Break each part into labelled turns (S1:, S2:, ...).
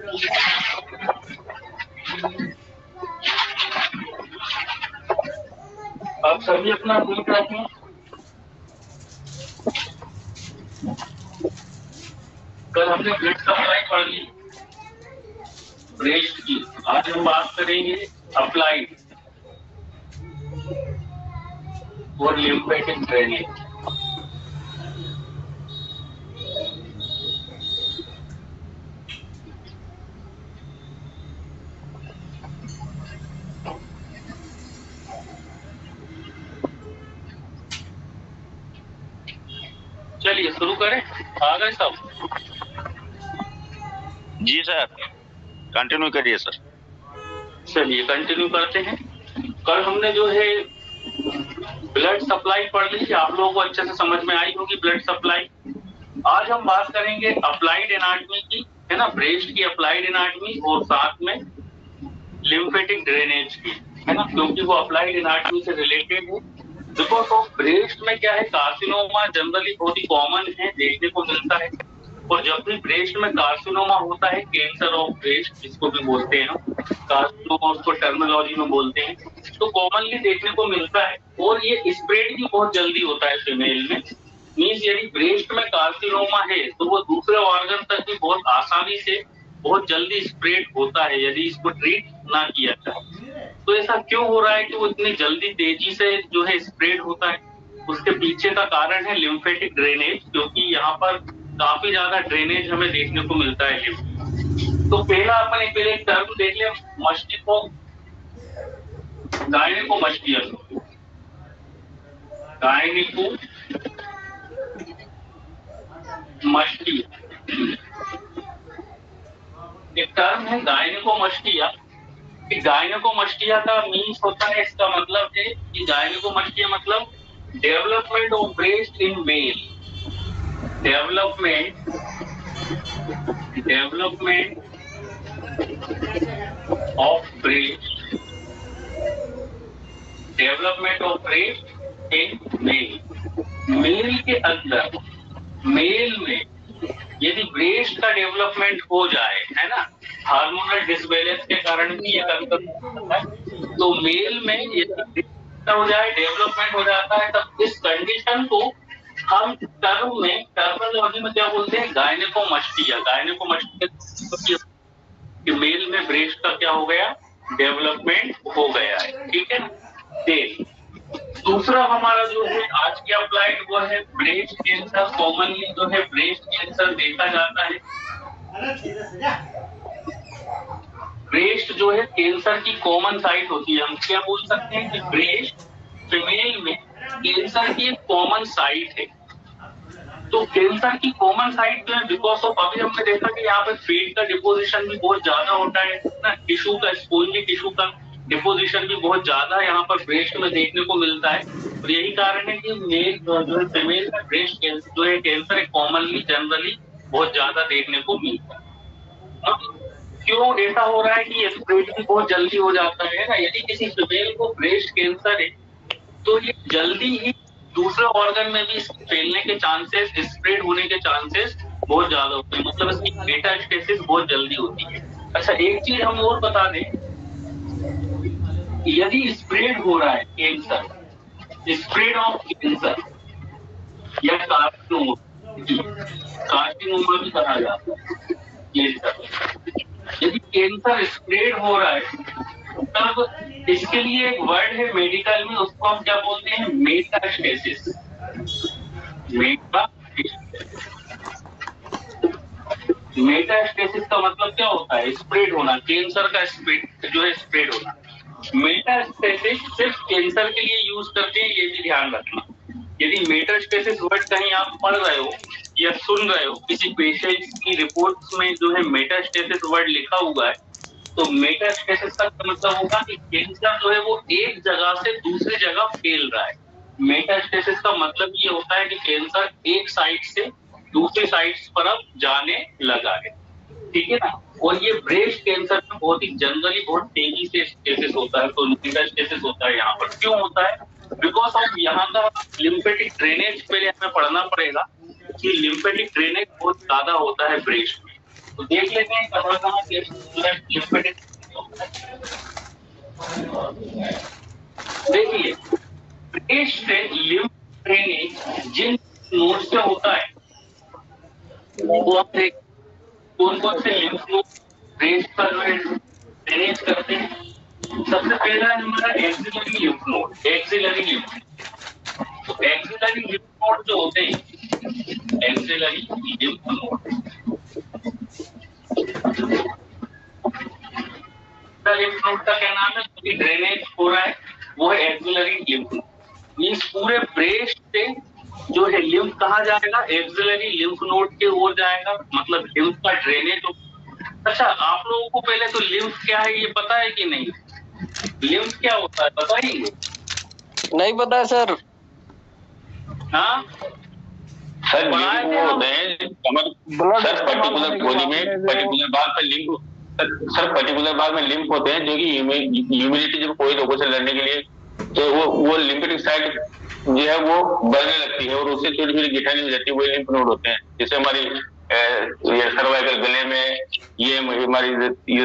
S1: आप सभी अपना म्यूट रखें। कल हमने ब्लड सप्लाई पढ़ ली ब्रेस्ट की, आज हम बात करेंगे अप्लाइड और लिम्फेटिक ड्रेनेज। चलिए शुरू करें, आ गए सब?
S2: जी सर, कंटिन्यू करिए सर।
S1: चलिए कंटिन्यू करते हैं। कल हमने जो है ब्लड सप्लाई पढ़ ली थी, आप लोगों को अच्छे से समझ में आई होगी ब्लड सप्लाई। आज हम बात करेंगे अप्लाइड एनाटमी की, है ना, ब्रेस्ट की अप्लाइड एनाटमी और साथ में लिम्फेटिक ड्रेनेज की, है ना, क्योंकि वो अप्लाइड एनाटमी से रिलेटेड है। बिकॉज ऑफ ब्रेस्ट में क्या है, कार्सिनोमा जनरली बहुत ही कॉमन है, देखने को मिलता है। और जब भी ब्रेस्ट में कार्सिनोमा होता है, कैंसर ऑफ ब्रेस्ट जिसको भी बोलते हैं हम, कार्सिनोमा उसको टर्मिनोलॉजी में बोलते हैं, तो कॉमनली देखने को मिलता है। और ये स्प्रेड भी बहुत जल्दी होता है फीमेल में। मीन्स यदि ब्रेस्ट में कार्सिनोमा है तो वो दूसरे ऑर्गन तक भी बहुत आसानी से बहुत जल्दी स्प्रेड होता है यदि इसको ट्रीट ना किया जाए। तो ऐसा क्यों हो रहा है कि वो इतनी जल्दी तेजी से जो है स्प्रेड होता है? उसके पीछे का कारण है लिम्फेटिक ड्रेनेज, क्योंकि यहाँ पर काफी ज्यादा ड्रेनेज हमें देखने को मिलता है लिम्फ। तो पहला अपन पहले एक टर्म देख ले, मस्टिको गायनेकोमस्टियस, गायनेको मस्टिया एक टर्म है गायनेकोमस्टिया। गायनेकोमस्टिया का मीन्स होता है, इसका मतलब है कि गायनेकोमस्टिया मतलब development of breast in male. Development of breast, development of breast in male. Male के अंदर, मेल में यदि ब्रेस्ट का डेवलपमेंट हो जाए, है ना, हार्मोनल डिसबैलेंस के कारण भी ये होता है, तो मेल में यदि हो जाए, डेवलपमेंट हो जाता है, तब इस कंडीशन को हम टर्म में, टर्मिनोलॉजी में क्या बोलते हैं, गायनेकोमस्टिया। गायनेकोमस्टिया कि मेल में ब्रेस्ट का क्या हो गया, डेवलपमेंट हो गया है, ठीक है। देख, दूसरा हमारा जो है आज के अप्लाइड वो है ब्रेस्ट कैंसर। कॉमनली जो है ब्रेस्ट कैंसर देखा जाता है, ब्रेस्ट जो है कैंसर की कॉमन साइट होती है। हम क्या बोल सकते हैं कि ब्रेस्ट फीमेल में कैंसर की एक कॉमन साइट है। तो कैंसर की कॉमन साइट जो है, बिकॉज ऑफ अभी हमने देखा कि यहाँ पे फैट का डिपोजिशन भी बहुत ज्यादा होता है ना, टिश्यू का, स्पॉन्जी टिश्यू का डिपोजिशन भी बहुत ज्यादा यहाँ पर ब्रेस्ट में देखने को मिलता है। और यही कारण है कि मेल जो है फीमेल में ब्रेस्ट कैंसर जो है कैंसर कॉमनली जनरली बहुत ज्यादा देखने को मिलता है। क्यों ऐसा हो रहा है कि स्प्रेड भी बहुत जल्दी हो जाता है ना, यदि किसी फीमेल को ब्रेस्ट कैंसर है तो ये जल्दी ही दूसरे ऑर्गन में भी फैलने के चांसेस, स्प्रेड होने के चांसेस बहुत ज्यादा होते हैं, मतलब इसकी मेटास्टेसिस बहुत जल्दी होती है। अच्छा, एक चीज हम और बता दें, यदि स्प्रेड हो रहा है कैंसर, स्प्रेड ऑफ कैंसर या कार्सिनोमा भी कहा जाता है कैंसर, यदि कैंसर स्प्रेड हो रहा है तब इसके लिए एक वर्ड है मेडिकल में, उसको हम क्या बोलते हैं, मेटास्टेसिस। मेटास्टेसिस का मतलब क्या होता है, स्प्रेड होना, कैंसर का स्प्रेड जो है स्प्रेड होना। मेटास्टेसिस सिर्फ कैंसर के लिए यूज करते हैं, ये भी ध्यान रखना। यदि मेटास्टेसिस वर्ड कहीं आप पढ़ रहे हो या सुन रहे हो, किसी पेशेंट की रिपोर्ट्स में जो है मेटास्टेसिस वर्ड लिखा हुआ है, तो मेटास्टेसिस का मतलब होगा कि कैंसर जो है वो एक जगह से दूसरी जगह फैल रहा है। मेटास्टेसिस का मतलब ये होता है कि कैंसर एक साइड से दूसरी साइड पर अब जाने लगा है, ठीक है ना। और ये ब्रेस्ट कैंसर में बहुत ही जनरली बहुत तेजी से स्टेसिस होता है, तो मेटास्टेसिस होता है। यहाँ पर क्यों होता है, बिकॉज ऑफ यहाँ का लिम्फेटिक ड्रेनेज पहले हमें पढ़ना पड़ेगा कि लिम्फेटिक ड्रेनेज बहुत ज्यादा होता है ब्रेस्ट में। तो देख लेते हैं कहाँ कहाँ लिम्फेटिक। देखिए ब्रेस्ट से लिम्फ ड्रेनेज जिन नोड से होता है वो आप देख कौन कौन से लिम्फ नोड ब्रेस्ट पर ड्रेनेज करते हैं। सबसे पहला है हमारा axillary lymph node. Axillary lymph तो एक्सिलरी लिम्फ नोड जो होते हैं, axillary lymph node lymph node का क्या नाम है, क्योंकि ड्रेनेज हो रहा है वो है एक्सिलरी लिम्फ नोड। मींस पूरे ब्रेस्ट से जो है लिम्फ कहाँ जाएगा, एक्सिलरी लिम्फ नोड के ओर जाएगा, मतलब लिम्फ का ड्रेनेज हो। अच्छा आप लोगों को पहले तो लिम्फ क्या है ये पता है कि नहीं? लिम्फ क्या होता है बताइए।
S3: नहीं पता है सर।
S1: हाँ
S2: सर लिम्फ वो होते हैं सर पर्टिकुलर बॉडी में पर्टिकुलर भाग पे लिम्फ, सर पर्टिकुलर भाग में लिम्फ होते हैं जो कि इम्यूनिटी जब कोई रोगों से लड़ने के लिए तो वो लिम्फेटिक साइट जो है वो बढ़ने लगती है और उससे छोटी छोटी गिठानी हो जाती है, वो लिम्फ नोड होते हैं। जैसे हमारी ये सर्वाइकल गले में, ये हमारी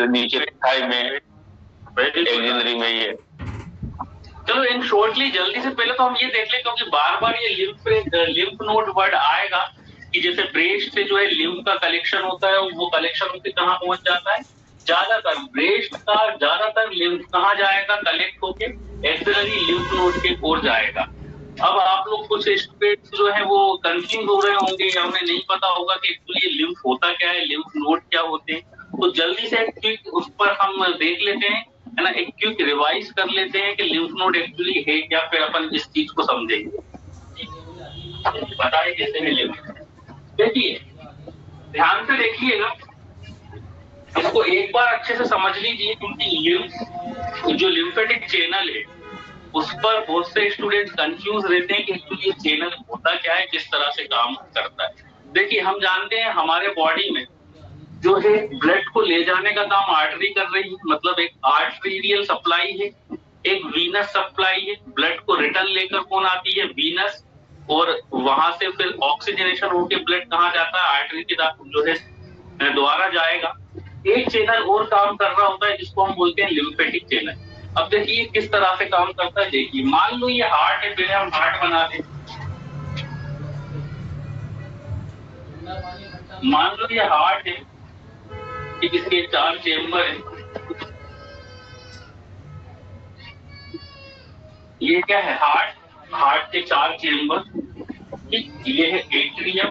S2: नीचे थाई में, एक्सिलरी में ये।
S1: चलो इन शॉर्टली जल्दी से पहले तो हम ये देख लें, क्योंकि बार बार ये लिम्फ नोड वर्ड आएगा कि जैसे ब्रेस्ट से जो है लिम्फ का कलेक्शन होता है, वो कलेक्शन होकर कहाँ पहुंच जाता है, ज्यादातर ब्रेस्ट का ज्यादातर लिम्फ कहाँ जाएगा, कलेक्ट होके एक्सिलरी लिम्फ नोड के ओर जाएगा। अब आप लोग कुछ स्टूडेंट्स जो है वो कंफ्यूज हो रहे होंगे या उन्हें नहीं पता होगा कि एक्चुअली ये लिम्फ होता क्या है, लिम्फ नोड क्या होते हैं। तो जल्दी से क्विक उस पर हम देख लेते हैं, है ना, एक क्विक रिवाइज कर लेते हैं कि लिम्फ नोड एक्चुअली है क्या, फिर अपन इस चीज को समझेंगे। बताइए कैसे है लिम्फ। देखिए ध्यान से देखिएगा, इसको एक बार अच्छे से समझ लीजिए, क्योंकि लिम्फ जो लिम्फेटिक चैनल है उस पर बहुत से स्टूडेंट्स कंफ्यूज रहते हैं कि एक्चुअली चैनल होता क्या है, किस तरह से काम करता है। देखिए हम जानते हैं हमारे बॉडी में जो है ब्लड को ले जाने का काम आर्टरी कर रही है, मतलब एक आर्टरीरियल सप्लाई है, एक वीनस सप्लाई है। ब्लड को रिटर्न लेकर कौन आती है, वीनस, और वहां से फिर ऑक्सीजनेशन होकर ब्लड कहाँ जाता है, आर्टरी के जो है द्वारा जाएगा। एक चैनल और काम कर रहा होता है जिसको हम बोलते हैं लिम्फेटिक चैनल। अब देखिए किस तरह से काम करता है। देखिए मान लो ये हार्ट है, पहले हम हार्ट बना दें। मान लो ये हार्ट है, इसके 4 चेम्बर है। ये क्या है, हार्ट के 4 चेम्बर। ये है एट्रियम,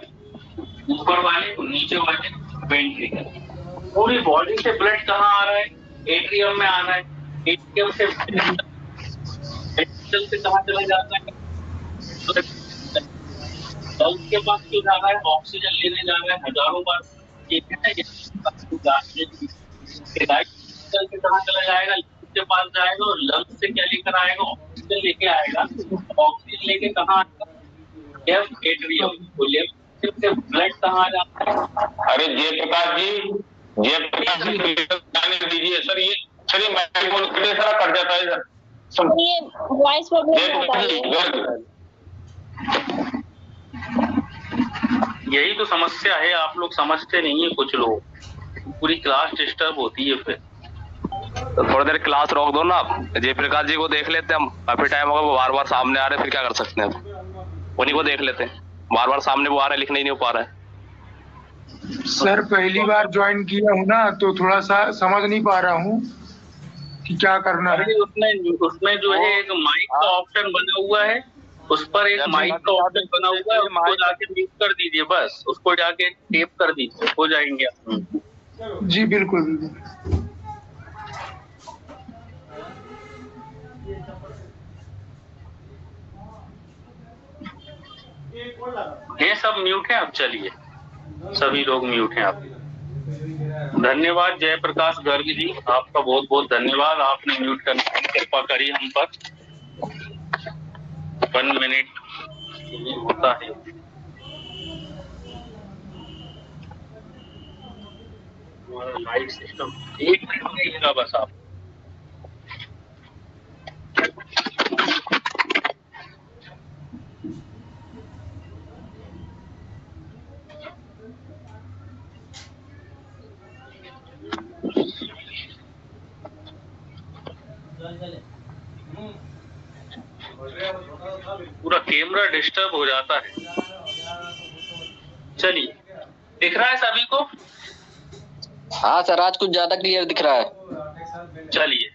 S1: ऊपर वाले और नीचे वाले वेंट्रिकल। पूरी बॉडी से ब्लड कहाँ आ रहा है, एट्रियम में आ रहा है। एट्रियम से कहाँ चला जाता है, लंग्स के पास क्यों जा रहा है, ऑक्सीजन लेने जा रहा है हजारों बार। कहाँ चला जाएगा, लंग्स के पास जाएगा और लंग्स से क्या लेकर आएगा, ऑक्सीजन लेके आएगा। ऑक्सीजन लेके कहाँ आएगा, लेफ्ट एट्रियम। तो लेफ्ट से ब्लड कहाँ जाता है।
S2: अरे जयप्रकाश जी दीजिए सर, ये माइक्रोफोन कर जाता है सर,
S4: ये वॉइस प्रॉब्लम।
S1: यही तो समस्या है, आप लोग समझते नहीं है, कुछ लोग, पूरी क्लास डिस्टर्ब होती है। फिर
S3: तो थोड़ी देर क्लास रोक दो ना आप, जयप्रकाश जी को देख लेते हैं हम, काफी टाइम होगा, वो बार बार सामने आ रहे, फिर क्या कर सकते हैं, उन्हीं को देख लेते हैं। बार बार सामने वो आ रहे, लिखने ही नहीं हो पा रहा है।
S5: सर पहली बार ज्वाइन किया हूँ ना, तो थोड़ा सा समझ नहीं पा रहा हूँ कि क्या करना है।
S1: उसमें जो है एक माइक का ऑप्शन बना हुआ है, उस पर एक माइक का ऑप्शन बना हुआ है, उसको जाके म्यूट कर दीजिए, बस उसको जाके टेप कर दीजिए, हो जाएंगे।
S5: जी बिल्कुल बिल्कुल।
S1: ये सब म्यूट है, अब चलिए सभी लोग म्यूट हैं। आप धन्यवाद जयप्रकाश गर्ग जी, आपका बहुत बहुत धन्यवाद, आपने म्यूट करने की कृपा करी हम पर। 1 मिनट होता है। हमारा लाइट सिस्टम 1 मिनट रहेगा बस आप। पूरा कैमरा डिस्टर्ब हो जाता है। चलिए, दिख रहा है सभी को?
S6: हाँ सर, आज कुछ ज्यादा क्लियर दिख रहा है।
S1: चलिए,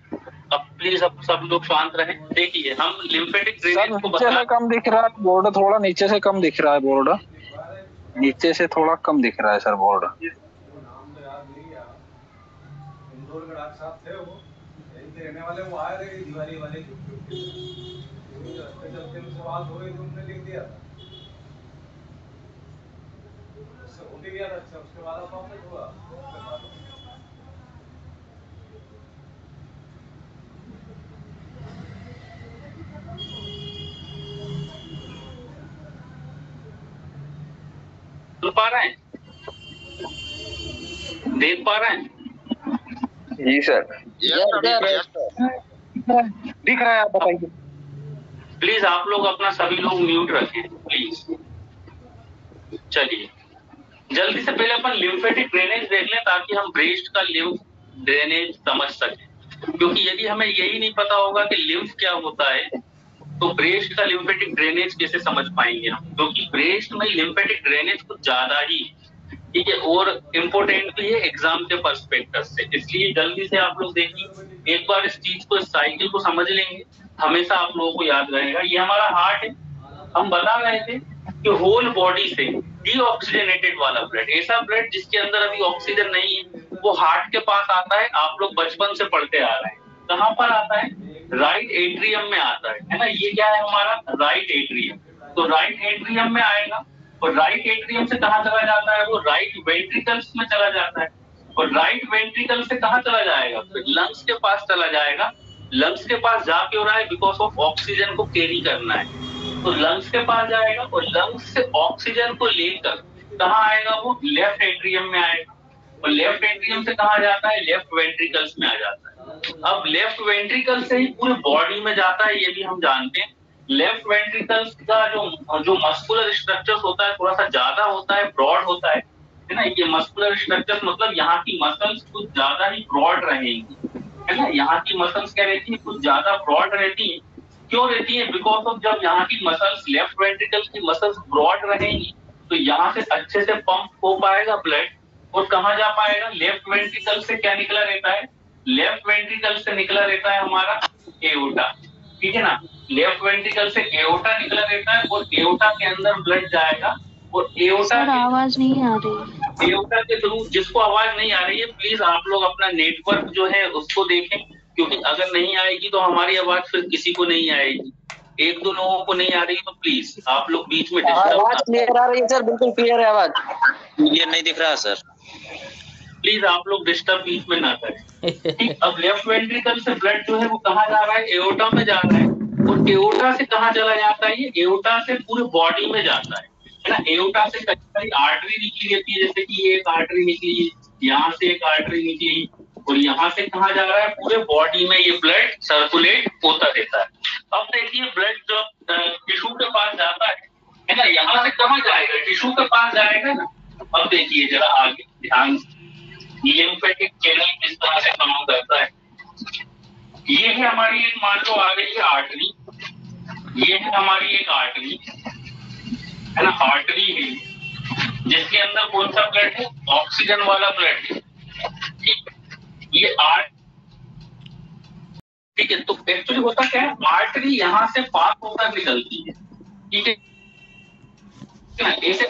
S1: अब प्लीज अब सब लोग शांत रहें। देखिए, हम लिम्फेटिक ड्रेनेज को
S7: नीचे से कम दिख रहा है बोर्ड, थोड़ा नीचे से कम दिख रहा है बोर्ड, नीचे से थोड़ा कम दिख रहा है सर बोर्ड।
S8: रहने वाले वो आए थे दिवाली वाले सवाल हो गए तो उन्होंने लिख दिया था, हो भी गया था। अच्छा, उसके बाद आप हुआ
S1: सुन पा रहे हैं, देख पा रहे हैं?
S7: जी सर, दिख रहा है, आप बताइए।
S1: प्लीज आप लोग अपना सभी लोग म्यूट रखें प्लीज। चलिए, जल्दी से पहले अपन लिम्फेटिक ड्रेनेज देख लें ताकि हम ब्रेस्ट का लिम्फ ड्रेनेज समझ सकें, क्योंकि यदि हमें यही नहीं पता होगा कि लिम्फ क्या होता है तो ब्रेस्ट का लिम्फेटिक ड्रेनेज कैसे समझ पाएंगे हम, क्योंकि ब्रेस्ट में लिम्फेटिक ड्रेनेज कुछ ज्यादा ही, ठीक है, और इम्पोर्टेंट भी है एग्जाम के पर्सपेक्टिव से। इसलिए जल्दी से आप लोग देखिए, एक बार इस चीज को, इस साइकिल को समझ लेंगे, हमेशा आप लोगों को याद रहेगा। ये हमारा हार्ट है, हम बता रहे थे कि होल बॉडी से डीऑक्सीजनेटेड वाला ब्लड, ऐसा ब्लड जिसके अंदर अभी ऑक्सीजन नहीं है, वो हार्ट के पास आता है। आप लोग बचपन से पढ़ते आ रहे हैं, कहाँ पर आता है? राइट एट्रियम में आता है ना। ये क्या है हमारा? Right atrium. तो राइट एट्रियम में आएगा, और राइट एट्रियम से कहाँ चला जाता है? वो राइट वेंट्रिकल्स में चला जाता है, और राइट वेंट्रिकल से कहाँ चला जाएगा? फिर लंग्स के पास चला जाएगा। लंग्स के पास जा क्यों रहा है? बिकॉज ऑफ ऑक्सीजन को कैरी करना है, तो लंग्स के पास जाएगा, और लंग्स से ऑक्सीजन को लेकर कहाँ आएगा? वो लेफ्ट एट्रियम में आएगा, और लेफ्ट एट्रियम से कहाँ जाता है? लेफ्ट वेंट्रिकल्स में आ जाता है। अब लेफ्ट वेंट्रिकल से ही पूरे बॉडी में जाता है, ये भी हम जानते हैं। लेफ्ट वेंट्रिकल्स का जो मस्कुलर स्ट्रक्चर होता है थोड़ा सा ज्यादा होता है, ब्रॉड होता है ना। ये मस्कुलर स्ट्रक्चर मतलब यहाँ की मसल्स कुछ ज्यादा ही ब्रॉड रहेंगी, है ना। यहाँ की मसल्स क्या रहती है? कुछ ज्यादा ब्रॉड रहती है। क्यों रहती है? बिकॉज ऑफ जब यहाँ की मसल्स, लेफ्ट वेंट्रिकल की मसल्स ब्रॉड रहेंगी तो यहाँ से अच्छे से पंप हो पाएगा ब्लड, और कहाँ जा पाएगा? लेफ्ट वेंट्रिकल से क्या निकला रहता है? लेफ्ट वेंट्रिकल से निकला रहता है हमारा एओर्टा, ठीक है ना। लेफ्ट वेंट्रिकल से एओर्टा निकला रहता है, और एओर्टा के अंदर ब्लड जाएगा, और एओर्टा
S4: आवाज नहीं आ रही।
S1: एओर्टा के थ्रू, जिसको आवाज नहीं आ रही है प्लीज आप लोग अपना नेटवर्क जो है उसको देखें, क्योंकि अगर नहीं आएगी तो हमारी आवाज फिर किसी को नहीं आएगी। एक दो लोगों को नहीं आ रही तो प्लीज आप लोग बीच में डिस्टर्ब।
S6: आवाज क्लियर आ रही है सर, बिल्कुल क्लियर है आवाज।
S2: क्लियर नहीं दिख रहा सर,
S1: प्लीज आप लोग डिस्टर्ब बीच में ना करें। ठीक, अब लेफ्ट वेंट्रिकल से ब्लड जो है वो कहाँ जा रहा है? एओर्टा में जा रहा है, और एओर्टा से कहाँ चला जाता है? ये एओर्टा से पूरे बॉडी में जाता है ना। एओर्टा से कई सारी आर्टरी निकली रहती है, जैसे कि ये एक आर्टरी निकली, यहाँ से एक आर्टरी निकली, और यहाँ से कहाँ जा रहा है? पूरे बॉडी में ये ब्लड सर्कुलेट होता रहता है। अब देखिए, ब्लड जब टिश्यू के पास जाता है ना, यहाँ से कहाँ जाएगा? टिश्यू के पास जाएगा ना। अब देखिए जरा आगे ध्यान, लिम्फेटिक चैनल किस तरह से काम करता है। ये है हमारी एक, मान लो आ गई है आर्टरी, ये है हमारी एक आर्टरी, है ना। आर्टरी है जिसके अंदर कौन सा ब्लड है? ऑक्सीजन वाला ब्लड है, ठीक। ये ठीक है, तो एक्चुअली होता क्या है? आर्टरी यहाँ से पास होकर निकलती है, ठीक है। ऐसे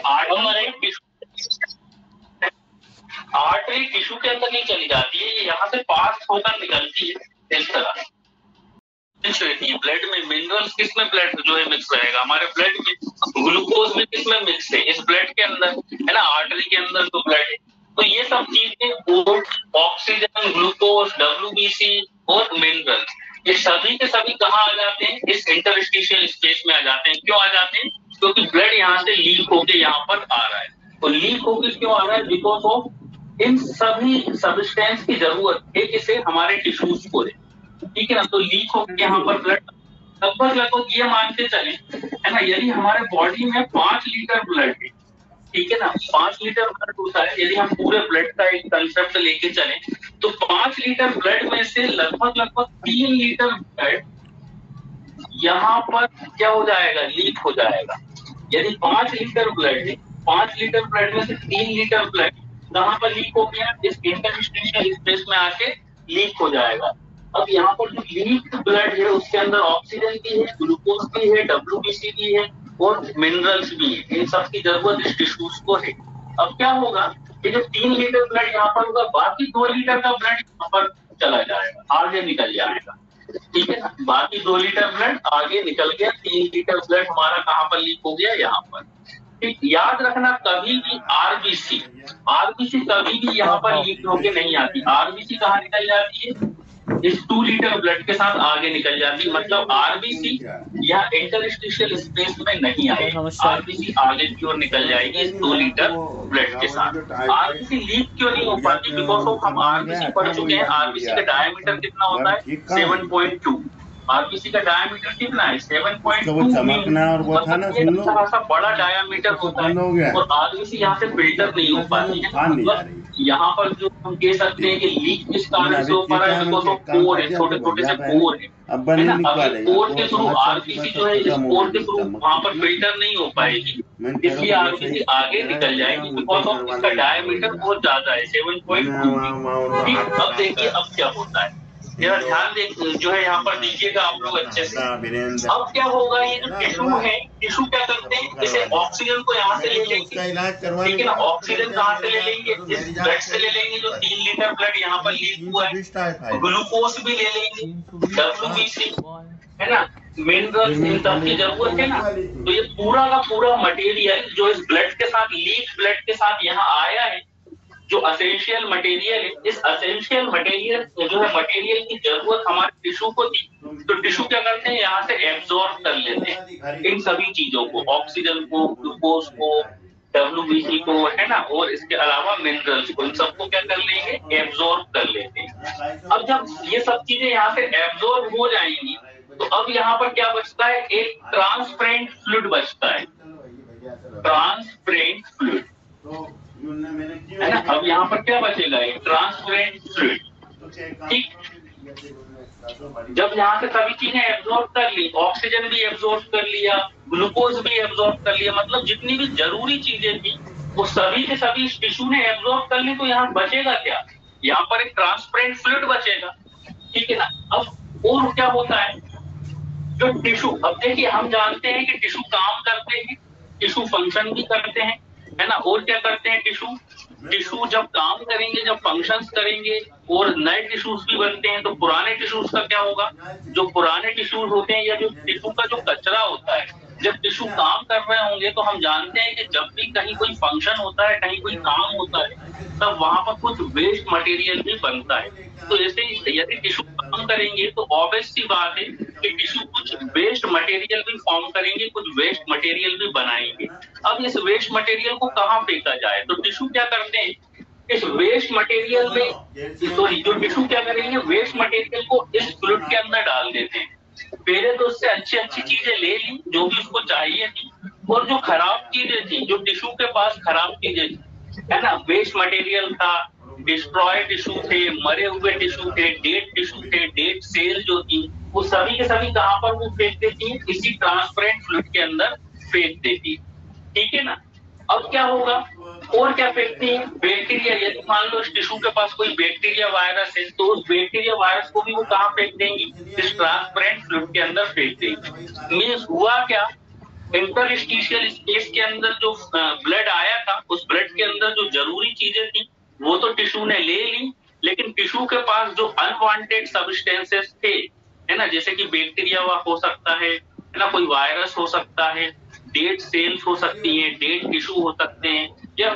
S1: आर्टरी टिश्यू के अंदर नहीं चली जाती है, ये यहाँ से पास होकर निकलती है इस तरह। ब्लड में मिनरल्स किस में ब्लड जो है मिक्स रहेगा? हमारे ब्लड में ग्लूकोज में किस में मिक्स है? इस ब्लड के अंदर, है ना। आर्टरी के अंदर तो ब्लड है, तो ये सब चीजें ऑक्सीजन, ग्लूकोज, WBC और मिनरल, ये सभी के सभी कहाँ आ जाते हैं? इस इंटरस्टिशियल स्पेस में आ जाते हैं। क्यों आ जाते हैं? क्योंकि ब्लड यहाँ से लीक होके यहाँ पर आ रहा है। तो लीक होके क्यों आ रहा है? बिकॉज ऑफ इन सभी सब्सटेंस की जरूरत है किसे? हमारे टिश्यूज को, ठीक है ना। तो लीक होके यहाँ पर ब्लड लगभग ये मान के चले, है ना, यदि हमारे बॉडी में 5 लीटर ब्लड है, ठीक है ना, 5 लीटर ब्लड होता है। यदि हम पूरे ब्लड का एक कंसेप्ट लेके चले तो 5 लीटर ब्लड में से लगभग 3 लीटर ब्लड यहाँ पर क्या हो जाएगा, लीक हो जाएगा। यदि 5 लीटर ब्लड है, 5 लीटर ब्लड में से 3 लीटर ब्लड कहाँ पर लीक हो गया, इस इंटरस्टिशियल स्पेस में आके लीक हो जाएगा। अब यहाँ पर जो लीक ब्लड है उसके अंदर ऑक्सीजन भी है, ग्लूकोज भी है, WBC भी है और मिनरल्स भी है। इन सब की जरूरत इस टिश्यूज को है। अब क्या होगा कि जो 3 लीटर ब्लड यहाँ पर होगा, बाकी 2 लीटर का ब्लड यहाँ पर चला जाएगा, आगे निकल जाएगा। ठीक है ना, बाकी 2 लीटर ब्लड आगे निकल गया, 3 लीटर ब्लड हमारा कहाँ पर लीक हो गया, यहाँ पर। ठीक, याद रखना कभी भी आरबीसी कभी भी यहाँ पर लीक होके नहीं आती। आरबीसी कहाँ निकल जाती है, इस 2 लीटर ब्लड के साथ आगे निकल जाती। मतलब आरबीसी या इंटरस्टिशियल स्पेस में नहीं आएगी, आरबीसी आगे की ओर निकल जाएगी इस 2 लीटर ब्लड के साथ। आरबीसी लीक क्यों नहीं हो पाती, बिकॉज ऑफ हम आरबीसी पढ़ चुके हैं। आरबीसी का डायमीटर कितना होता है, 7.2। आरबीसी का डायमीटर कितना है, 7.2।
S9: चमकना और वो था ना, सुन लो,
S1: सा बड़ा डायमीटर होता है और आरबीसी यहाँ से फिल्टर नहीं हो पाती है। यहाँ पर जो हम कह सकते हैं कि लीक किस कारण से हो पा रहा है, बिकॉज ऑफ पोर है, छोटे छोटे से पोर है ना। अब पोर के थ्रू आरबीसी जो है, इस पोर के थ्रू वहाँ पर फिल्टर नहीं हो पाएगी, इसलिए आरबीसी आगे निकल जाएगी बिकॉज ऑफ इसका डायमीटर बहुत ज्यादा है, 7.2। ठीक, अब देखिए अब क्या होता है, जरा ध्यान देख जो है यहाँ पर दीजिएगा आप लोग अच्छे से। अब क्या होगा, ये जो टिश्यू है, टिश्यू क्या करते हैं, जैसे ऑक्सीजन को यहाँ से ले लेंगे, ठीक है ना, ऑक्सीजन कहाँ से ले लेंगे, इस ब्लड से ले लेंगे जो 3 लीटर ब्लड यहाँ पर लीक हुआ है। ग्लूकोज भी ले लेंगे, WBC है ना, मिनरल्स, इन सब की जरूरत है ना। तो ये पूरा का पूरा मटेरियल जो इस ब्लड के साथ, लीक ब्लड के साथ यहाँ आया है, जो असेंशियल मटेरियल है, इस असेंशियल मटेरियल जो है, मटेरियल की जरूरत हमारे टिश्यू को थी, तो टिश्यू क्या करते हैं, यहाँ से एब्जॉर्ब कर लेते हैं इन सभी चीजों को, ऑक्सीजन को, ग्लूकोज को, WBC को, है ना, और इसके अलावा मिनरल्स को, इन सबको क्या कर लेंगे, एब्जॉर्ब कर लेते हैं। अब जब ये सब चीजें यहाँ से एब्जॉर्ब हो जाएंगी, तो अब यहाँ पर क्या बचता है, एक ट्रांसपेरेंट फ्लूइड बचता है, ट्रांसपेरेंट फ्लूइड है ना। अब यहाँ पर क्या बचेगा, एक ट्रांसपेरेंट फ्लूइड। ठीक, जब यहाँ से सभी चीजें एब्जॉर्ब कर ली, ऑक्सीजन भी एब्जॉर्ब कर लिया, ग्लूकोज भी एब्जॉर्ब कर लिया, मतलब जितनी भी जरूरी चीजें थी वो सभी के सभी टिश्यू ने एब्जॉर्ब कर ली, तो यहाँ बचेगा क्या, यहाँ पर एक ट्रांसपेरेंट फ्लूइड बचेगा। ठीक है ना। अब और क्या होता है, जो टिश्यू, अब देखिए हम जानते हैं कि टिश्यू काम करते हैं, टिश्यू फंक्शन भी करते हैं, है ना। और क्या करते हैं टिश्यू जब काम करेंगे, जब फंक्शंस करेंगे और नए टिश्यूज भी बनते हैं, तो पुराने टिश्यूज का क्या होगा, जो पुराने टिश्यूज होते हैं या जो टिश्यू का जो कचरा होता है, जब टिश्यू काम कर रहे होंगे तो हम जानते हैं कि जब भी कहीं कोई फंक्शन होता है, कहीं कोई काम होता है, तब वहां पर कुछ वेस्ट मटेरियल भी बनता है। तो ऐसे यदि टिश्यू काम करेंगे तो ऑब्वियस सी बात है कि टिश्यू कुछ वेस्ट मटेरियल भी फॉर्म करेंगे, कुछ वेस्ट मटेरियल भी बनाएंगे। अब इस वेस्ट मटेरियल को कहाँ फेंका जाए, तो टिश्यू क्या करते हैं, इस वेस्ट मटेरियल में, सॉरी, जो टिश्यू क्या करेंगे, वेस्ट मटेरियल को इस फ्लूइड के अंदर डाल देते हैं। पहले तो उससे अच्छी अच्छी चीजें ले ली जो भी उसको चाहिए थी, और जो खराब चीजें थी, जो टिश्यू के पास खराब चीजें थी, है ना, वेस्ट मटेरियल था, डिस्ट्रॉय टिश्यू थे, मरे हुए टिश्यू थे, डेड टिश्यू थे, डेड सेल जो थी, वो सभी के सभी कहाँ पर वो फेंक देती है, इसी ट्रांसपेरेंट फ्लूइड के अंदर फेंक देती है। ठीक है ना। अब क्या होगा, और क्या फेंकती है, बैक्टीरिया। यदि मान लो इस टिश्यू के पास कोई बैक्टीरिया वायरस है, तो उस बैक्टीरिया वायरस को भी वो कहाँ फेंक देंगी, इस ट्रांसपेरेंट फ्लूइड के अंदर फेंक देंगी। मींस हुआ क्या, इंटरस्टिशियल स्पेस के अंदर जो ब्लड आया था, उस ब्लड के अंदर जो जरूरी चीजें थी वो तो टिश्यू ने ले ली, लेकिन टिश्यू के पास जो अनवांटेड सब्सटेंसेस थे, है ना, जैसे कि बैक्टीरिया हो सकता है ना, कोई वायरस हो सकता है, डेड सेल्स हो सकती हैं, डेड टिश्यू हो सकते हैं, या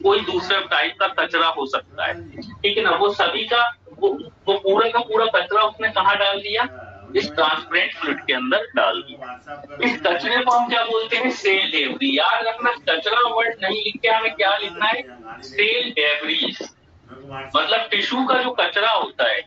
S1: कोई दूसरे टाइप का कचरा हो सकता है। ठीक है ना। वो सभी का वो पूरा का पूरा कचरा उसने कहाँ डाल दिया, इस ट्रांसपेरेंट फ्लूइड के अंदर डाल दिया। इस कचरे को हम क्या बोलते हैं, सेल डेब्री। याद रखना, कचरा वर्ड नहीं लिख के हमें क्या लिखना है, सेल डेब्रीज। मतलब टिश्यू का जो कचरा होता है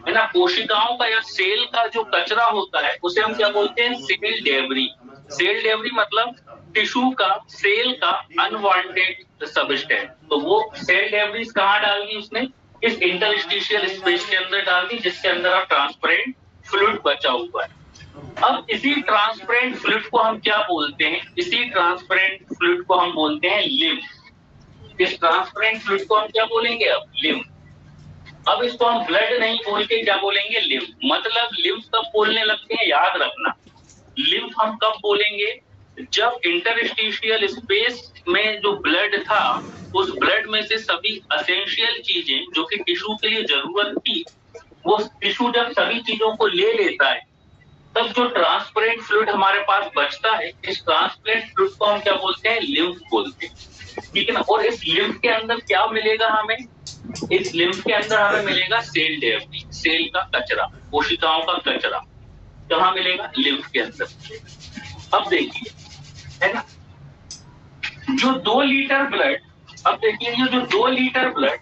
S1: ना, कोशिकाओं का या सेल का जो कचरा होता है, उसे हम क्या बोलते हैं, सेल डेब्री। सेल डेब्री मतलब टिश्यू का, सेल का अनवांटेड सब्सटेंस। तो वो सेल डेब्रीज कहाँ डाल दी उसने, इस इंटरस्टिशियल स्पेस के अंदर डाल दी, जिसके अंदर अब ट्रांसपेरेंट फ्लूइड बचा हुआ है। अब इसी ट्रांसपेरेंट फ्लूइड को हम क्या बोलते हैं? इसी ट्रांसपेरेंट फ्लूइड को हम बोलते हैं लिम्फ। इस ट्रांसपेरेंट फ्लूइड को हम क्या बोलेंगे? अब लिम्फ। अब इसको हम ब्लड नहीं बोल के क्या बोलेंगे? लिम्फ। मतलब लिम्फ कब बोलने लगते हैं, याद रखना, लिम्फ हम कब बोलेंगे? जब इंटरस्टिशियल स्पेस में जो ब्लड था, उस ब्लड में से सभी एसेंशियल चीजें जो कि टिश्यू के लिए जरूरत थी, वो टिश्यू जब सभी चीजों को ले लेता है, तब जो ट्रांसपेरेंट फ्लूइड हमारे पास बचता है, इस ट्रांसपेरेंट फ्लूइड को हम क्या बोलते हैं? लिम्फ बोलते हैं। ठीक है ना? और इस लिम्फ के अंदर क्या मिलेगा हमें? इस लिम्फ के अंदर हमें मिलेगा सेल डेब्रिस, सेल का कचरा, कोशिकाओं का कचरा। कहाँ मिलेगा? लिम्फ के अंदर। अब देखिए, है ना, जो 2 लीटर ब्लड, अब देखिए ये जो 2 लीटर ब्लड,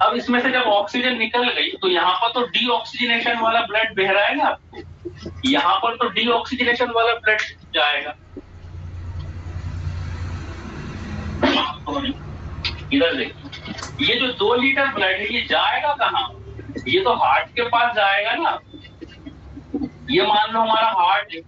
S1: अब इसमें से जब ऑक्सीजन निकल गई तो यहाँ पर तो डीऑक्सीजनेशन वाला ब्लड बह रहा है ना आपको, यहाँ पर तो डीऑक्सीजनेशन वाला ब्लड जाएगा। इधर देखिए, ये जो 2 लीटर ब्लड है, ये जाएगा कहाँ? ये तो हार्ट के पास जाएगा ना। ये मान लो हमारा हार्ट है,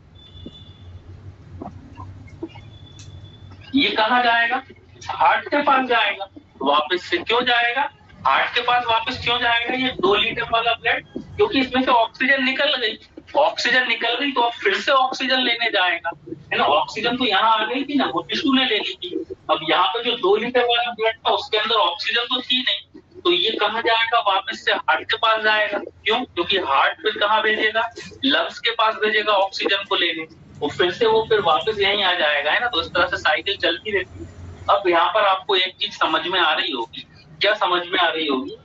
S1: ये कहाँ जाएगा? हार्ट के पास जाएगा। वापस से क्यों जाएगा हार्ट के पास? वापस क्यों जाएगा ये 2 लीटर वाला ब्लड? क्योंकि इसमें से ऑक्सीजन निकल गई। ऑक्सीजन निकल गई तो अब फिर से ऑक्सीजन लेने जाएगा, है ना। ऑक्सीजन तो यहाँ आ गई थी ना, वो टिश्यू ने ले ली थी। अब यहाँ पे जो 2 लीटर वाला ब्लड था, उसके अंदर ऑक्सीजन तो थी नहीं, तो ये कहाँ जाएगा? वापस से हार्ट के पास जाएगा। क्यों? क्योंकि हार्ट फिर कहाँ भेजेगा? लंग्स के पास भेजेगा ऑक्सीजन को लेने, वो फिर वापस यहीं आ जाएगा, है ना। तो इस तरह से साइकिल चलती रहती है। अब यहाँ पर आपको एक चीज समझ में आ रही होगी। क्या समझ में आ रही होगी?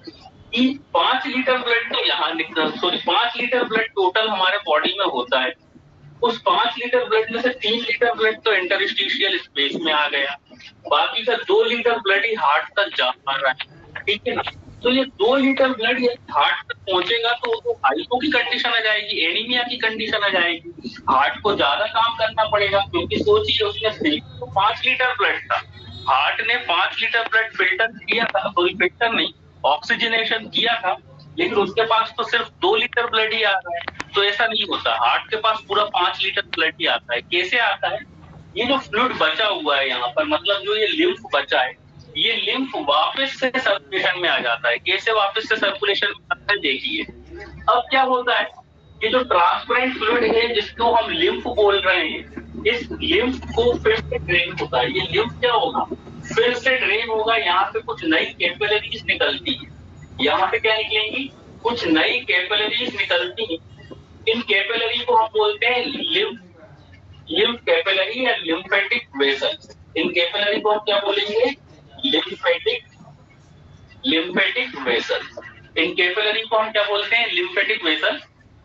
S1: कि 5 लीटर ब्लड तो यहाँ 5 लीटर ब्लड टोटल हमारे बॉडी में होता है। उस 5 लीटर ब्लड में से 3 लीटर ब्लड तो इंटरस्टिशियल स्पेस में आ गया, बाकी का 2 लीटर ब्लड ही हार्ट तक जा पा रहा है। ठीक है ना। तो ये 2 लीटर ब्लड ये हार्ट तक पहुंचेगा तो हाइपो की कंडीशन आ जाएगी, एनीमिया की कंडीशन आ जाएगी। हार्ट को ज्यादा काम करना पड़ेगा, क्योंकि सोचिए उसने 5 लीटर ब्लड था, हार्ट ने 5 लीटर ब्लड फिल्टर किया था, कोई फिल्टर नहीं, ऑक्सीजनेशन किया था, लेकिन उसके पास तो सिर्फ 2 लीटर ब्लड ही आ रहा है। तो ऐसा नहीं होता, हार्ट के पास पूरा 5 लीटर ब्लड ही आता है। कैसे आता है? ये जो फ्लूइड बचा हुआ है यहाँ पर, मतलब जो ये लिम्फ बचा है, ये लिम्फ वापस से सर्कुलेशन में आ जाता है। कैसे वापस से सर्कुलेशन में आता है? देखिए अब क्या होता है, ये जो ट्रांसपेरेंट फ्लूइड है जिसको हम लिम्फ बोल रहे हैं, इस लिम्फ को फिर से ड्रेन होता है। ये लिम्फ क्या होगा? फिर से ड्रेन होगा। यहाँ से कुछ नई कैपिलरीज निकलती है। यहाँ से क्या निकलेंगी? कुछ नई कैपिलरीज निकलती है। इन कैपिलरी को हम बोलते हैं लिम्फ कैपिलरी या लिम्फेटिक वेसल्स। इन कैपिलरी को हम क्या बोलेंगे? Lymphatic vessels. इन कैपिलरी को हम क्या बोलते हैं? Lymphatic vessels.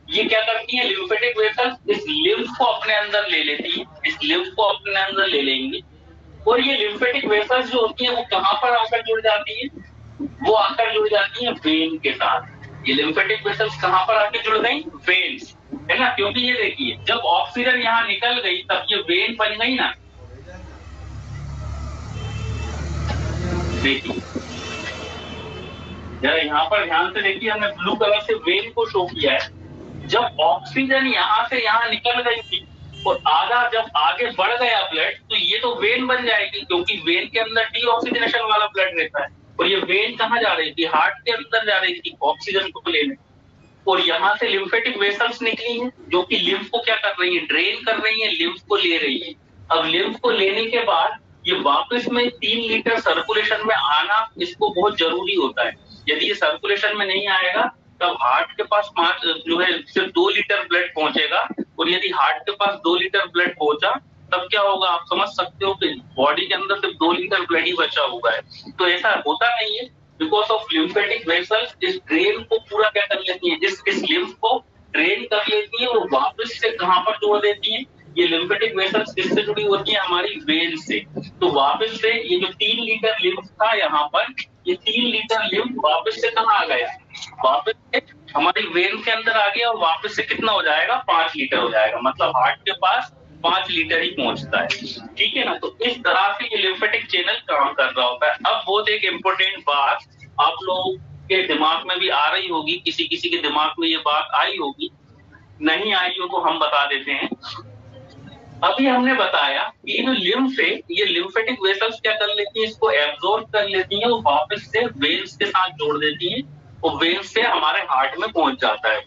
S1: ये क्या करती है? लिम्फेटिक वेसल्स इस लिम्फ को अपने अंदर ले लेती है, इस लिम्फ को अपने अंदर ले लेंगी, और ये लिम्फेटिक वेसल्स जो होती है वो कहाँ पर आकर जुड़ जाती है? वो आकर जुड़ जाती है वेन के साथ। ये लिम्फेटिक वेसल्स कहाँ पर आकर जुड़ गई? वेन्स, है ना। क्योंकि ये देखिए, जब ऑक्सीजन यहाँ निकल गई तब ये वेन बन गई ना। देखिए जरा यहाँ पर ध्यान से देखिए, हमने ब्लू कलर से वेन को शो किया है। जब ऑक्सीजन यहाँ से यहाँ निकल गई थी और आधा जब आगे बढ़ गया ब्लड, तो ये तो वेन बन जाएगी, क्योंकि वेन के अंदर डीऑक्सीजनेशन वाला ब्लड रहता है। और ये वेन कहाँ जा रही थी? हार्ट के अंदर जा रही थी ऑक्सीजन को लेने। और यहाँ से लिम्फेटिक वेसल्स निकली हैं, जो कि लिम्फ को क्या कर रही है? ड्रेन कर रही है, लिम्फ को ले रही है। अब लिम्फ को लेने के बाद ये वापस में 3 लीटर सर्कुलेशन में आना इसको बहुत जरूरी होता है। यदि ये सर्कुलेशन में नहीं आएगा तब हार्ट के पास जो है सिर्फ 2 लीटर ब्लड पहुंचेगा। और यदि हार्ट के पास 2 लीटर ब्लड पहुंचा तब क्या होगा? आप समझ सकते हो कि बॉडी के अंदर सिर्फ 2 लीटर ब्लड ही बचा हुआ है। तो ऐसा होता नहीं है, बिकॉज ऑफ लिम्फेटिक वेसल्स इस ड्रेन को पूरा क्या कर लेती है? इस लिम्फ को ड्रेन कर लेती है और वापस से कहाँ पर जोड़ देती है? ये लिम्फेटिक वेसल्स किससे जुड़ी होती है? हमारी वेन से। तो वापस से ये जो 3 लीटर लिम्फ था यहाँ पर, ये 3 लीटर लिम्फ वापस से कहाँ आ गया? वापस से हमारी वेन के अंदर आ गया और वापस से कितना हो जाएगा? 5 लीटर हो जाएगा। मतलब हार्ट के पास 5 लीटर ही पहुंचता है। ठीक है ना। तो इस तरह से ये लिम्फेटिक चैनल काम कर रहा होता है। अब बहुत एक इम्पोर्टेंट बात आप लोग के दिमाग में भी आ रही होगी, किसी किसी के दिमाग में ये बात आई होगी, नहीं आई हो तो हम बता देते हैं। अभी हमने बताया कि जो लिम्फ है, ये लिम्फेटिक वेसल्स क्या कर लेती है, इसको एब्जॉर्ब कर लेती है और वापस से वेन्स के साथ जोड़ देती है और वेन्स से हमारे हार्ट में पहुंच जाता है।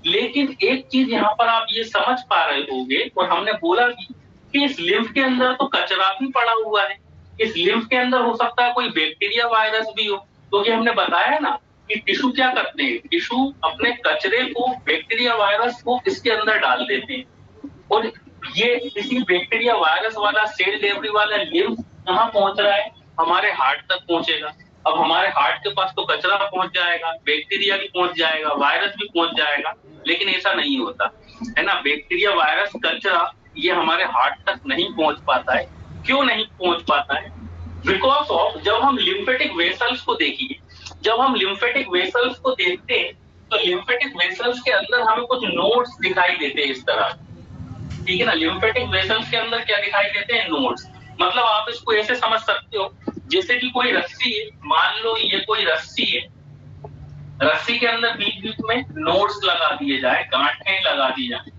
S1: लेकिन एक चीज यहाँ पर आप ये समझ पा रहे होंगे, और हमने बोला कि इस लिम्फ के अंदर तो कचरा भी पड़ा हुआ है, इस लिम्फ के अंदर हो सकता है कोई बैक्टीरिया वायरस भी हो, क्योंकि हमने बताया ना कि टिश्यू क्या करते हैं, टिश्यू अपने कचरे को, बैक्टीरिया वायरस को इसके अंदर डाल देते हैं और ये इसी बैक्टीरिया वायरस वाला सेल डिलीवरी वाला लिम्फ कहाँ पहुंच रहा है, हमारे हार्ट तक पहुंचेगा। अब हमारे हार्ट के पास तो कचरा पहुंच जाएगा, बैक्टीरिया भी पहुंच जाएगा, वायरस भी पहुंच जाएगा, लेकिन ऐसा नहीं होता है ना। बैक्टीरिया, वायरस, कचरा ये हमारे हार्ट तक नहीं पहुंच पाता है। क्यों नहीं पहुंच पाता है? बिकॉज ऑफ जब हम लिम्फेटिक वेसल्स को देखिए, जब हम लिम्फेटिक वेसल्स को देखते हैं तो लिम्फेटिक वेसल्स के अंदर हमें कुछ नोड्स दिखाई देते हैं इस तरह, ठीक है ना। लिम्फेटिक वेसल्स के अंदर क्या दिखाई देते हैं? नोड्स। मतलब आप इसको ऐसे समझ सकते हो जैसे कि कोई रस्सी है, मान लो ये कोई रस्सी है, रस्सी के अंदर बीच बीच में नोड्स लगा दिए जाए, गांठें लगा दी जाए।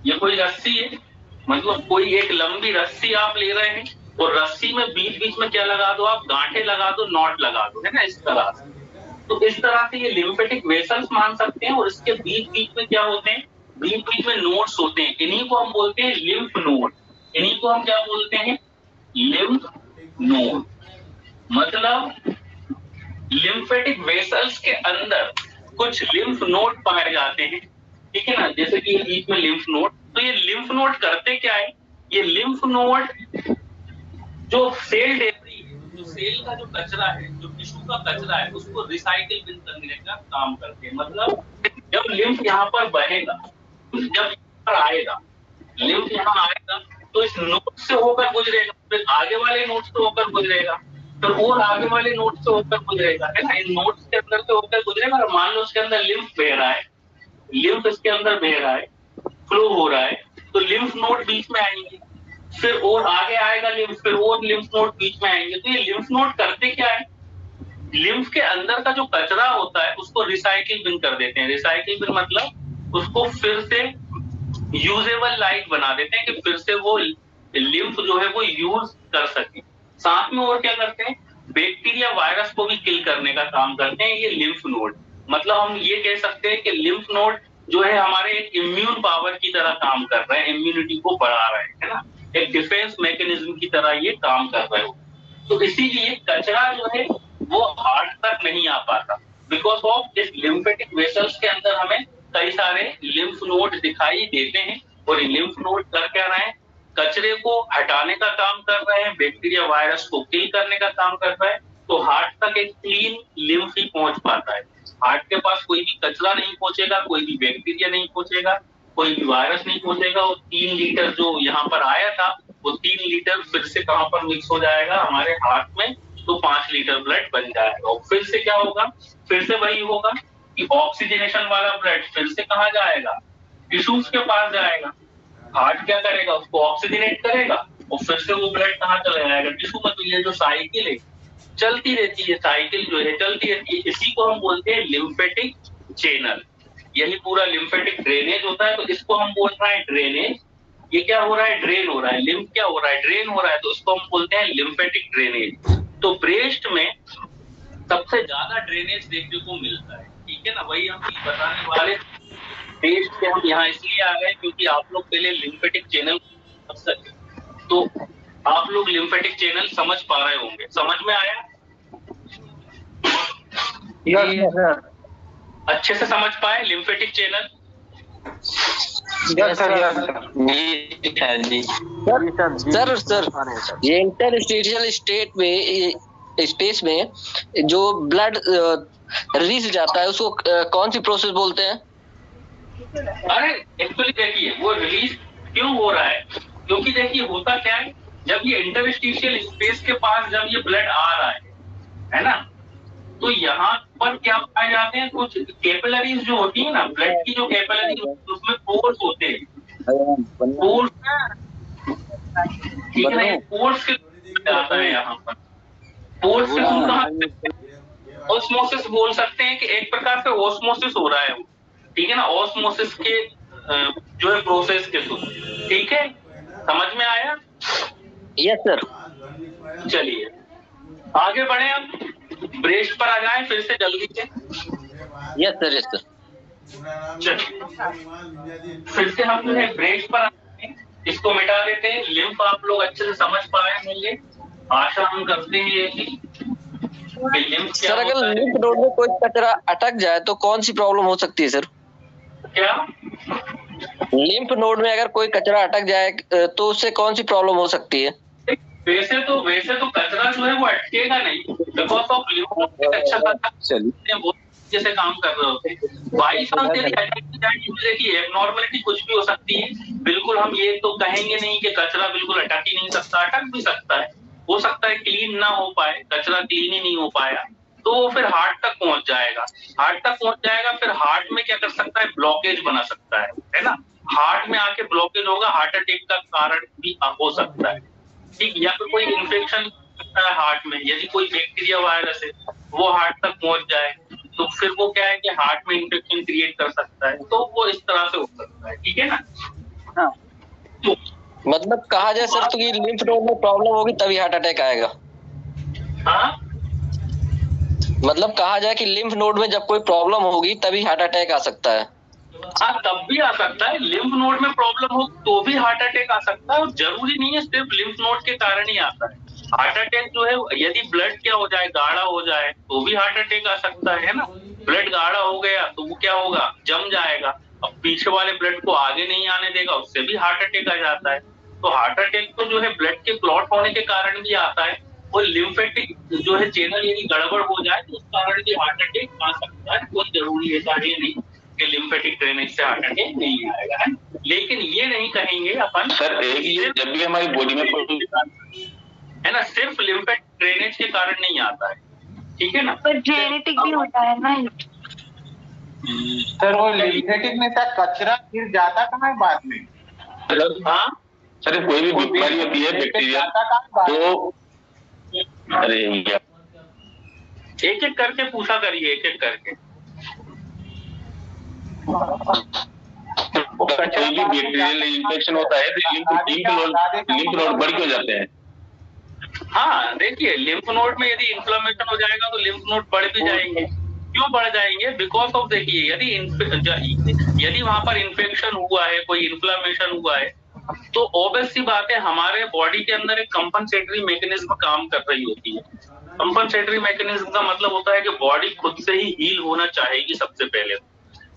S1: ये कोई रस्सी है, मतलब कोई एक लंबी रस्सी आप ले रहे हैं और रस्सी में बीच बीच में क्या लगा दो आप? गांठें लगा दो, नॉट लगा दो, है ना, इस तरह से। तो इस तरह से ये लिम्फेटिक वेसल्स मान सकते हैं और इसके बीच बीच में क्या होते हैं? बीच बीच में नोड्स होते हैं। इन्हीं को हम बोलते हैं लिम्फ नोड। इन्हीं को हम क्या बोलते हैं? Lymph node. मतलब लिम्फेटिक वेसल्स के अंदर कुछ लिम्फ नोड पाए जाते हैं, ठीक है ना, जैसे कि बीच में लिम्फ नोड। तो ये लिम्फ नोड करते क्या है? ये लिम्फ नोड जो सेल डेब्री है, जो सेल का जो कचरा है, जो टिश्यू का कचरा है, उसको रिसाइकिल बिन करने का काम करते हैं। मतलब जब लिम्फ यहाँ पर बहेगा, जब यहाँ पर आएगा, लिम्फ यहाँ आएगा तो इस नोड से होकर गुजरेगा, फिर आगे वाले नोड से होकर गुजरेगा, फिर और आगे वाले नोड से होकर गुजरेगा, है ना। इन नोड्स के अंदर से होकर गुजरेगा और मान लो उसके अंदर लिम्फ बह रहा है, लिम्फ इसके अंदर बह रहा है, फ्लो हो रहा है, तो लिम्फ नोड बीच में आएंगे, फिर और आगे आएगा लिम्फ, फिर और लिम्फ नोड बीच में आएंगे। तो ये लिम्फ नोड करते क्या है? लिम्फ के अंदर का जो कचरा होता है उसको रिसाइकिल बिन कर देते हैं। रिसाइकिल बिन मतलब उसको फिर से यूजेबल लाइक बना देते हैं कि फिर से वो लिम्फ जो है वो यूज कर सके। साथ में और क्या करते हैं? बैक्टीरिया, वायरस को भी किल करने का काम करते हैं ये लिम्फ नोड। मतलब हम ये कह सकते हैं कि लिम्फ नोड जो है हमारे एक इम्यून पावर की तरह काम कर रहे हैं, इम्यूनिटी को बढ़ा रहे हैं, है ना, एक डिफेंस मैकेनिज्म की तरह ये काम कर रहे हो। तो इसीलिए कचरा जो है वो हार्ट तक नहीं आ पाता, बिकॉज ऑफ इस लिम्फेटिक वेसल्स के अंदर हमें कई सारे लिम्फ नोड दिखाई देते हैं और ये लिम्फ नोड कर क्या रहे हैं? कचरे को हटाने का काम कर रहे हैं, बैक्टीरिया, वायरस को किल करने का काम कर रहा है। तो हार्ट तक एक क्लीन लिम्फ ही पहुंच पाता है। हार्ट के पास कोई भी कचरा नहीं पहुंचेगा, कोई भी बैक्टीरिया नहीं पहुंचेगा, कोई भी वायरस नहीं पहुंचेगा। और 3 लीटर जो यहाँ पर आया था वो 3 लीटर फिर से कहाँ पर मिक्स हो जाएगा? हमारे हार्ट में, तो 5 लीटर ब्लड बन जाएगा। और फिर से क्या होगा? फिर से वही होगा कि ऑक्सीजनेशन वाला ब्लड फिर से कहाँ जाएगा? टिश्यूज के पास जाएगा। हार्ट क्या करेगा? उसको ऑक्सीजनेट करेगा और फिर से वो ब्लड कहाँ चला जाएगा? टिश्यू में। तो ये जो साइकिल है चलती रहती है, साइकिल जो है चलती रहती है। इसी को हम बोलते हैं लिम्फेटिक चैनल। यही पूरा लिम्फेटिक ड्रेनेज होता है। तो इसको हम बोल रहे हैं ड्रेनेज। ये क्या हो रहा है? ड्रेन हो रहा है। लिम्फ क्या हो रहा है? ड्रेन हो रहा है। तो इसको हम बोलते हैं लिम्फेटिक ड्रेनेज। तो ब्रेस्ट में सबसे ज्यादा ड्रेनेज देखने को मिलता है, ठीक है ना। वही हम बताने वाले ब्रेस्ट पे हम यहाँ इसलिए आ गए क्योंकि आप लोग पहले लिम्फेटिक चैनल समझ सके, तो आप लोग लिम्फेटिक चैनल समझ पा रहे होंगे। समझ में आया? अच्छे से समझ पाए लिम्फेटिक चैनल?
S6: सर ये इंटरस्टिशियल स्पेस में जो ब्लड रिलीज जाता है उसको कौन सी प्रोसेस बोलते हैं?
S1: अरे एक्चुअली देखिए वो रिलीज क्यों हो रहा है, क्योंकि देखिए होता क्या है, जब ये इंटरस्टिशियल स्पेस के पास जब ये ब्लड आ रहा है ना, तो यहाँ पर क्या पाए जाते हैं? कुछ कैपिलरीज जो होती है ना, ब्लड की जो कैपिलरीज उसमें पोर्स होते हैं। पोर्स, ठीक है ना, पोर्स के आता है यहाँ पर। पोर्स से हम कहाँ ऑस्मोसिस बोल सकते हैं कि एक प्रकार से ऑस्मोसिस हो रहा है वो, ठीक है ना, ऑस्मोसिस के जो है प्रोसेस के थ्रू। ठीक है, समझ में आया?
S6: Yes sir.
S1: चलिए आगे बढ़े, हम ब्रेस्ट पर आ जाए फिर से जल्दी से।
S6: Yes sir, yes sir.
S1: फिर से हम जो है ब्रेस्ट पर आते हैं, इसको मिटा देते हैं। लिम्फ आप लोग अच्छे से समझ पाए होंगे, आशा हम करते हैं कि लिम्फ
S6: सर अगर लिम्फ नोड में कोई कचरा अटक जाए तो कौन सी प्रॉब्लम हो सकती है सर?
S1: क्या
S6: लिम्फ नोड में अगर कोई कचरा अटक जाए तो उससे कौन सी प्रॉब्लम हो सकती है?
S1: वैसे तो कचरा जो है वो अटकेगा नहीं, बिकॉज ऑफ लिम्फ अच्छा जैसे काम कर रहे होते हैं। बाई चांस यदि एबनॉर्मलिटी कुछ भी हो सकती है, बिल्कुल हम ये तो कहेंगे नहीं कि कचरा बिल्कुल अटक ही नहीं सकता, अटक भी सकता है, हो सकता है क्लीन ना हो पाए, कचरा क्लीन ही नहीं हो पाया तो वो फिर हार्ट तक पहुंच जाएगा। फिर हार्ट में क्या कर सकता है, ब्लॉकेज बना सकता है ना, हार्ट में आके ब्लॉकेज होगा, हार्ट अटैक का कारण भी हो सकता है। ठीक, या फिर कोई इन्फेक्शन है हार्ट में, यदि कोई बैक्टीरिया वायरस है वो हार्ट तक पहुंच जाए तो फिर वो क्या है कि हार्ट में इन्फेक्शन क्रिएट कर सकता है, तो वो इस तरह से हो सकता है। ठीक है ना?
S6: हाँ। तो मतलब कहा जाए सर तो कि लिम्फ नोड में प्रॉब्लम होगी तभी हार्ट अटैक आएगा।
S1: हाँ,
S6: मतलब कहा जाए कि लिम्फ नोड में जब कोई प्रॉब्लम होगी तभी हार्ट अटैक आ सकता है।
S1: हाँ, तब भी आ सकता है, लिम्फ नोड में प्रॉब्लम हो तो भी हार्ट अटैक आ सकता है, और जरूरी नहीं है सिर्फ लिम्फ नोड के कारण ही आता है। हार्ट अटैक जो है यदि ब्लड क्या हो जाए, गाढ़ा हो जाए तो भी हार्ट अटैक आ सकता है ना। ब्लड गाढ़ा हो गया तो वो क्या होगा, जम जाएगा, अब पीछे वाले ब्लड को आगे नहीं आने देगा, उससे भी हार्ट अटैक आ जाता है। तो हार्ट अटैक तो जो है ब्लड के क्लॉट होने के कारण भी आता है, और लिम्फेटिक जो है चैनल यदि गड़बड़ हो जाए तो उस कारण भी हार्ट अटैक आ सकता है। कोई जरूरी ऐसा है नहीं कि लिम्फेटिक ड्रेनेज से हार्ट अटैक नहीं आएगा, है। लेकिन ये नहीं कहेंगे अपन
S2: सर जब भी हमारी बॉडी में
S1: है ना, सिर्फ लिम्फेटिक ड्रेनेज के कारण नहीं आता है, ठीक है ना।
S4: पर जेनेटिक भी होता है ना।
S10: सर वो लिम्फेटिक में तक कचरा फिर जाता कहाँ है बाद में?
S1: हाँ
S2: सर, कोई भी बीमारी होती है बैक्टीरिया तो अरे
S1: एक एक करके पूछा करिए, एक एक करके।
S2: कोई भी बैक्टीरियल इन्फेक्शन होता है तो लिम्फ नोड बढ़ क्यों जाते हैं?
S1: हाँ देखिए, लिम्फ नोड में यदि इन्फ्लेमेशन हो जाएगा तो लिम्फ नोड बढ़ भी जाएंगे। क्यों बढ़ जाएंगे? बिकॉज ऑफ देखिए, यदि वहां पर इन्फेक्शन हुआ है, कोई इन्फ्लेमेशन हुआ है, तो ऑब्वियस सी बात है हमारे बॉडी के अंदर एक कंपनसेटरी मैकेनिज्म काम कर रही होती है। कंपनसेटरी मैकेनिज्म का मतलब होता है कि बॉडी खुद से ही हील होना चाहेगी सबसे पहले।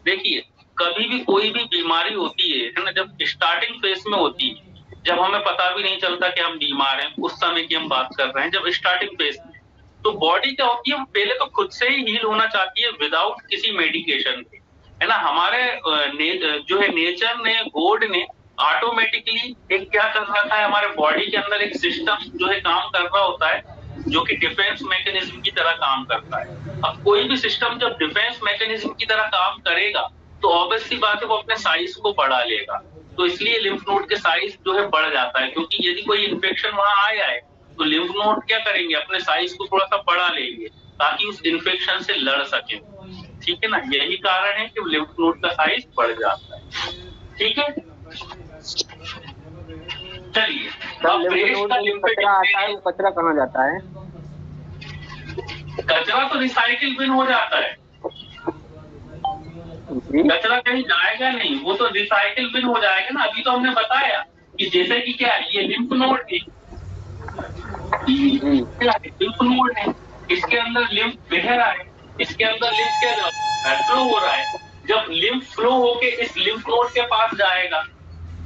S1: देखिए, कभी भी कोई भी बीमारी होती है ना, जब स्टार्टिंग फेज में होती है, जब हमें पता भी नहीं चलता कि हम बीमार हैं, उस समय की हम बात कर रहे हैं, जब स्टार्टिंग फेज में, तो बॉडी क्या होती है, पहले तो खुद से ही हील होना चाहती है विदाउट किसी मेडिकेशन के, है ना। हमारे जो है नेचर ने, गॉड ने ऑटोमेटिकली एक क्या कर रखा है, हमारे बॉडी के अंदर एक सिस्टम जो है काम कर रहा होता है, जो कि डिफेंस मैकेनिज्म की तरह काम करता है। अब कोई भी सिस्टम जब डिफेंस मैकेनिज्म की तरह काम करेगा तो ऑब्वियस सी बात है वो अपने साइज को बढ़ा लेगा। तो इसलिए लिम्फ नोड के साइज जो है बढ़ जाता है, क्योंकि यदि कोई इन्फेक्शन वहां आया है तो लिम्फ नोड क्या करेंगे, अपने साइज को थोड़ा सा बढ़ा लेंगे ताकि उस इन्फेक्शन से लड़ सके। ठीक है ना, यही कारण है कि लिम्फ नोड का साइज बढ़ जाता है। ठीक है, चलिए
S10: कचरा कहाँ जाता है?
S1: कचरा तो रिसाइकिल बिन हो जाता है, कचरा कहीं जाएगा नहीं, वो तो रिसाइकिल बिन हो जाएगा ना। अभी तो हमने बताया कि जैसे कि क्या ये लिम्फ नोड है, लिम्फ नोड है, इसके अंदर लिम्फ बह रहा है, इसके अंदर लिम्फ क्या फ्लो हो रहा है। जब लिम्फ फ्लो होके इस लिम्फ नोड के पास जाएगा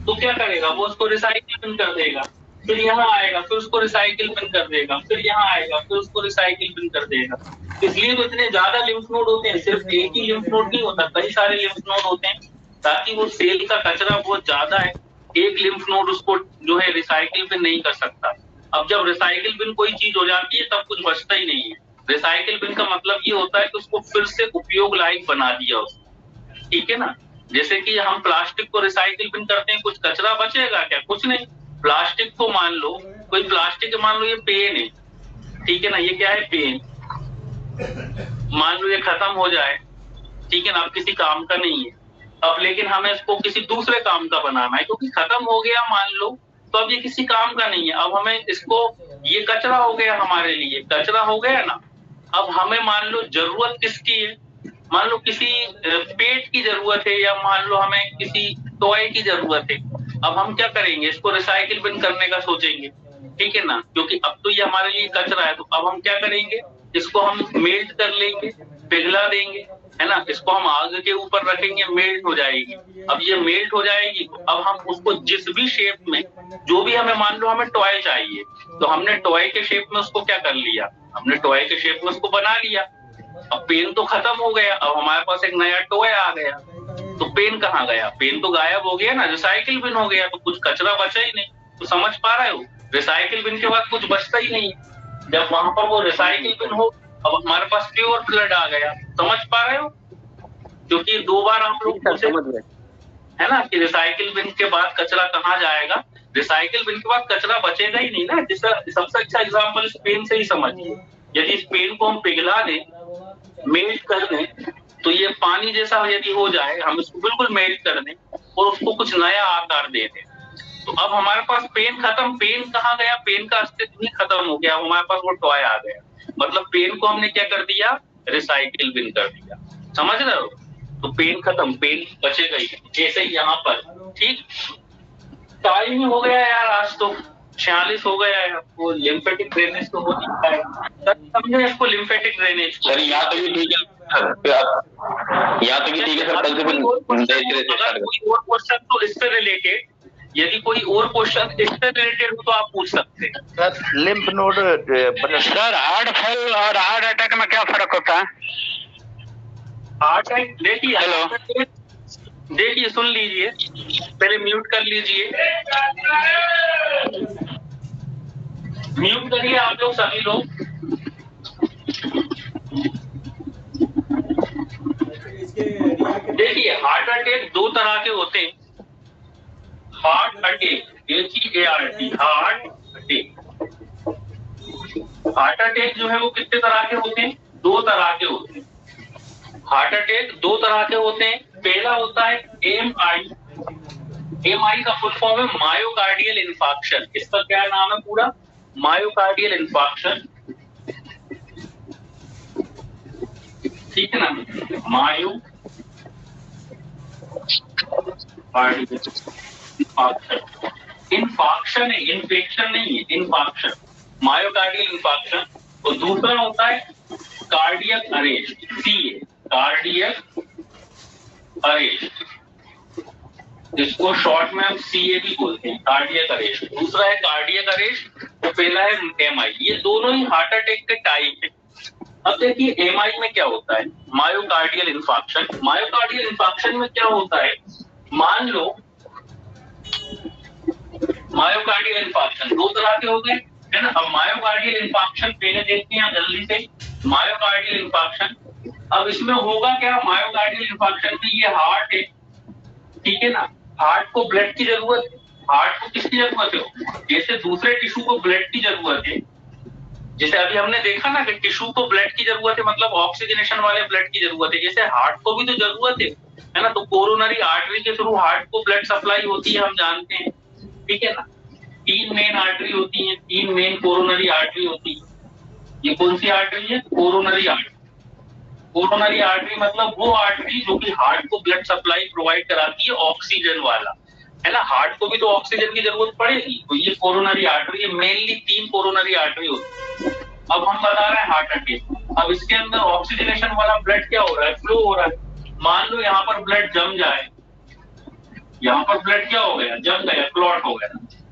S1: तो क्या करेगा, वो उसको रिसाइकिल बिन कर देगा, फिर यहाँ आएगा, फिर उसको रिसाइकिल बिन कर देगा, फिर यहाँ आएगा, फिर उसको रिसाइकिल बिन कर देगा। इसलिए तो इतने ज्यादा लिम्फ नोड होते हैं, सिर्फ एक ही लिम्फ नोड नहीं होता, कई सारे लिम्फ नोड होते हैं, ताकि वो सेल का कचरा बहुत ज्यादा है, एक लिम्फ नोड उसको जो है रिसाइकिल बिन नहीं कर सकता। अब जब रिसाइकिल बिन कोई चीज हो जाती है तब कुछ बचता ही नहीं है। रिसाइकिल बिन का मतलब ये होता है कि उसको फिर से उपयोग लायक बना दिया उसको। ठीक है ना, जैसे कि हम प्लास्टिक को रिसाइकिल बिन करते हैं, कुछ कचरा बचेगा क्या? कुछ नहीं। प्लास्टिक को मान लो, कोई प्लास्टिक मान लो ये पेन है, ठीक है ना, ये क्या है, पेन। मान लो ये खत्म हो जाए, ठीक है ना, अब किसी काम का नहीं है अब, लेकिन हमें इसको किसी दूसरे काम का बनाना है, क्योंकि खत्म हो गया मान लो, तो अब ये किसी काम का नहीं है। अब हमें इसको, ये कचरा हो गया हमारे लिए, कचरा हो गया ना। अब हमें मान लो जरूरत किसकी है, मान लो किसी पेट की जरूरत है, या मान लो हमें किसी टॉय की जरूरत है। अब हम क्या करेंगे, इसको रिसाइकिल बिन करने का सोचेंगे, ठीक है ना, क्योंकि अब तो ये हमारे लिए कचरा है। तो अब हम क्या करेंगे, इसको हम मेल्ट कर लेंगे, पिघला देंगे, है ना, इसको हम आग के ऊपर रखेंगे, मेल्ट हो जाएगी। अब ये मेल्ट हो जाएगी तो अब हम उसको जिस भी शेप में, जो भी हमें, मान लो हमें टॉय चाहिए, तो हमने टॉय के शेप में उसको क्या कर लिया, हमने टॉय के शेप में उसको बना लिया। अब पेन तो खत्म हो गया, अब हमारे पास एक नया टॉय आ गया। तो पेन कहाँ गया, पेन तो गायब हो गया ना, रिसाइकिल बिन हो गया, तो कुछ कचरा बचा ही नहीं। तो समझ पा रहे हो, रिसाइकिल बिन के बाद कुछ बचता ही नहीं। जब वहां पर वो रिसाइकिल बिन हो, अब हमारे पास प्योर ब्लड आ गया। समझ पा रहे हो, क्योंकि 2 बार आप लोग है ना कि रिसाइकिल बिन के बाद कचरा कहाँ जाएगा, रिसाइकिल बिन के बाद कचरा बचेगा ही नहीं ना। जिसका सबसे अच्छा एग्जाम्पल इस पेन से ही समझिए। यदि इस पेन को हम पिघला दें, मेल्ट कर दें, तो ये पानी जैसा यदि हो जाए, हम इसको बिल्कुल मेल्ट कर दें और उसको कुछ नया आकार दे दें, तो अब हमारे पास पेन खत्म। पेन कहाँ गया, पेन का अस्तित्व ही खत्म हो गया, हमारे पास वो टॉय आ गया। मतलब पेन को हमने क्या कर दिया, रिसाइकिल बिन कर दिया। समझ रहे हो, तो पेन खत्म, पेन बचेगा ही। जैसे यहाँ पर, ठीक, टाइम ही हो गया यार, आज तो 46 हो गया है। आपको लिम्फेटिक ड्रेनेज तो हो नहीं पाएगा, समझे इसको, लिम्फेटिक ड्रेनेज।
S2: सर यहाँ तक भी ठीक है, यहाँ तक भी ठीक है सर।
S1: अगर कोई और क्वेश्चन तो इससे रिलेटेड, यदि कोई और क्वेश्चन इससे रिलेटेड हो तो आप पूछ सकते हैं।
S10: Sir lymph node,
S11: sir heart fail और हार्ट अटैक में क्या फर्क होता है?
S1: हार्ट अटैक देखिए, हेलो देखिए, सुन लीजिए, पहले म्यूट कर लीजिए, म्यूट करिए आप लोग सभी लोग। देखिए हार्ट अटैक 2 तरह के होते हैं। Heart attack, HEART, heart attack. Heart attack जो है वो कितने तरह के होते हैं, 2 तरह के होते हैं। हार्ट अटैक 2 तरह के होते हैं। पहला होता है MI। MI का फुल फॉर्म है मायोकार्डियल इंफार्क्शन। इसका क्या नाम है पूरा, मायोकार्डियल इंफार्क्शन, ठीक है ना, मायोकार्डियल इंफार्क्शन। इंफार्क्शन है, इन्फेक्शन नहीं है, इंफार्क्शन, मायोकार्डियल इंफार्क्शन। और दूसरा होता है cardiac arrest, CA, cardiac arrest, जिसको शॉर्ट में हम CA भी बोलते हैं, कार्डियक अरेस्ट। दूसरा है कार्डियक अरेस्ट, तो पहला है MI। ये दोनों ही हार्ट अटैक के टाइप है। अब देखिए MI में क्या होता है, मायोकार्डियल इंफार्क्शन। मायोकार्डियल इंफार्क्शन में क्या होता है, मान लो मायोकार्डियल इंफार्क्शन 2 तरह के हो गए, है ना। अब मायोकार्डियल इंफार्क्शन पहले देखते हैं जल्दी से, मायोकार्डियल इंफार्क्शन। अब इसमें होगा क्या, मायोकार्डियल इंफार्क्शन में ये हार्ट है, ठीक है ना, हार्ट को ब्लड की जरूरत है। हार्ट को किसकी जरूरत है, जैसे दूसरे टिश्यू को ब्लड की जरूरत है, जैसे अभी हमने देखा ना कि टिश्यू को ब्लड की जरूरत है, मतलब ऑक्सीजनेशन वाले ब्लड की जरूरत है, जैसे हार्ट को भी तो जरूरत है ना। तो कोरोनरी आर्टरी के थ्रू हार्ट को ब्लड सप्लाई होती है, हम जानते हैं, ठीक है ना। 3 मेन आर्टरी होती है, 3 मेन कोरोनरी आर्टरी होती है। ये कौन सी आर्टरी है, कोरोनरी आर्टरी। कोरोनरी आर्टरी मतलब वो आर्टरी जो कि हार्ट को ब्लड सप्लाई प्रोवाइड कराती है, ऑक्सीजन वाला, है ना। हार्ट को भी तो ऑक्सीजन की जरूरत पड़ेगी, तो ये कोरोनरी आर्टरी है। मेनली 3 कोरोनरी आर्टरी होती है। अब हम बता रहे हैं हार्ट अटैक। अब इसके अंदर ऑक्सीजनेशन वाला ब्लड क्या हो रहा है, फ्लो हो रहा है। मान लो यहाँ पर ब्लड जम जाए, यहाँ पर ब्लड क्या हो गया, जम गया, क्लॉट हो गया।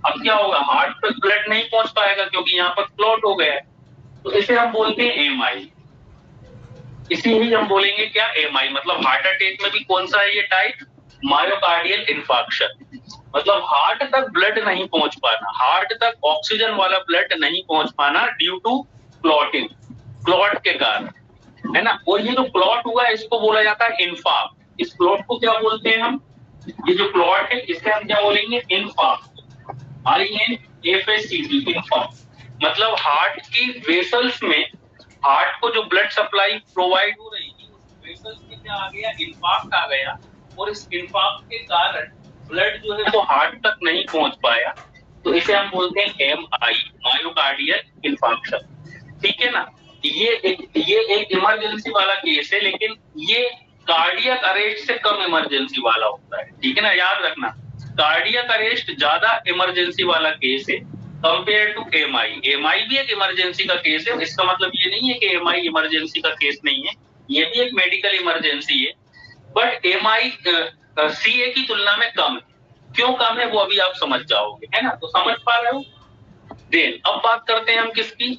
S1: अब क्या होगा, हार्ट तक ब्लड नहीं पहुंच पाएगा क्योंकि यहाँ पर क्लॉट हो गया है। तो इसे हम बोलते हैं MI। इसी ही हम बोलेंगे क्या, MI। मतलब हार्ट अटैक में भी कौन सा है ये टाइप, मायोकार्डियल इंफार्क्शन। मतलब हार्ट तक ब्लड नहीं पहुंच पाना, हार्ट तक ऑक्सीजन वाला ब्लड नहीं पहुंच पाना ड्यू टू क्लॉटिंग, क्लॉट के कारण, है ना। और ये जो क्लॉट हुआ है इसको बोला जाता है इंफार्क्ट। इस क्लॉट को क्या बोलते हैं हम, ये जो क्लॉट है इससे हम क्या बोलेंगे, इंफार्क्ट, INFACT, इंफार्क्ट। मतलब हार्ट की वेसल्स में हार्ट को जो ब्लड सप्लाई प्रोवाइड हो रही थी उस वेसल्स में क्या आ गया, इंफाक्ट आ गया, और इस इंफाक्ट के कारण ब्लड जो है वो हार्ट तक नहीं पहुंच पाया, तो इसे हम बोलते हैं MI, मायोकार्डियल इंफाक्शन। ठीक है ना। ये एक इमरजेंसी वाला केस है, लेकिन ये कार्डियक अरेस्ट से कम इमरजेंसी वाला होता है। ठीक है ना, याद रखना, कार्डियक अरेस्ट ज्यादा इमरजेंसी वाला केस है कंपेयर टू MI भी एक इमरजेंसी का केस है। इसका मतलब ये नहीं है कि MI इमरजेंसी का केस नहीं है, ये भी एक मेडिकल इमरजेंसी है, बट MI CA की तुलना में कम है। क्यों कम है वो अभी आप समझ जाओगे, है ना। तो समझ पा रहे हो। देन अब बात करते हैं हम किसकी,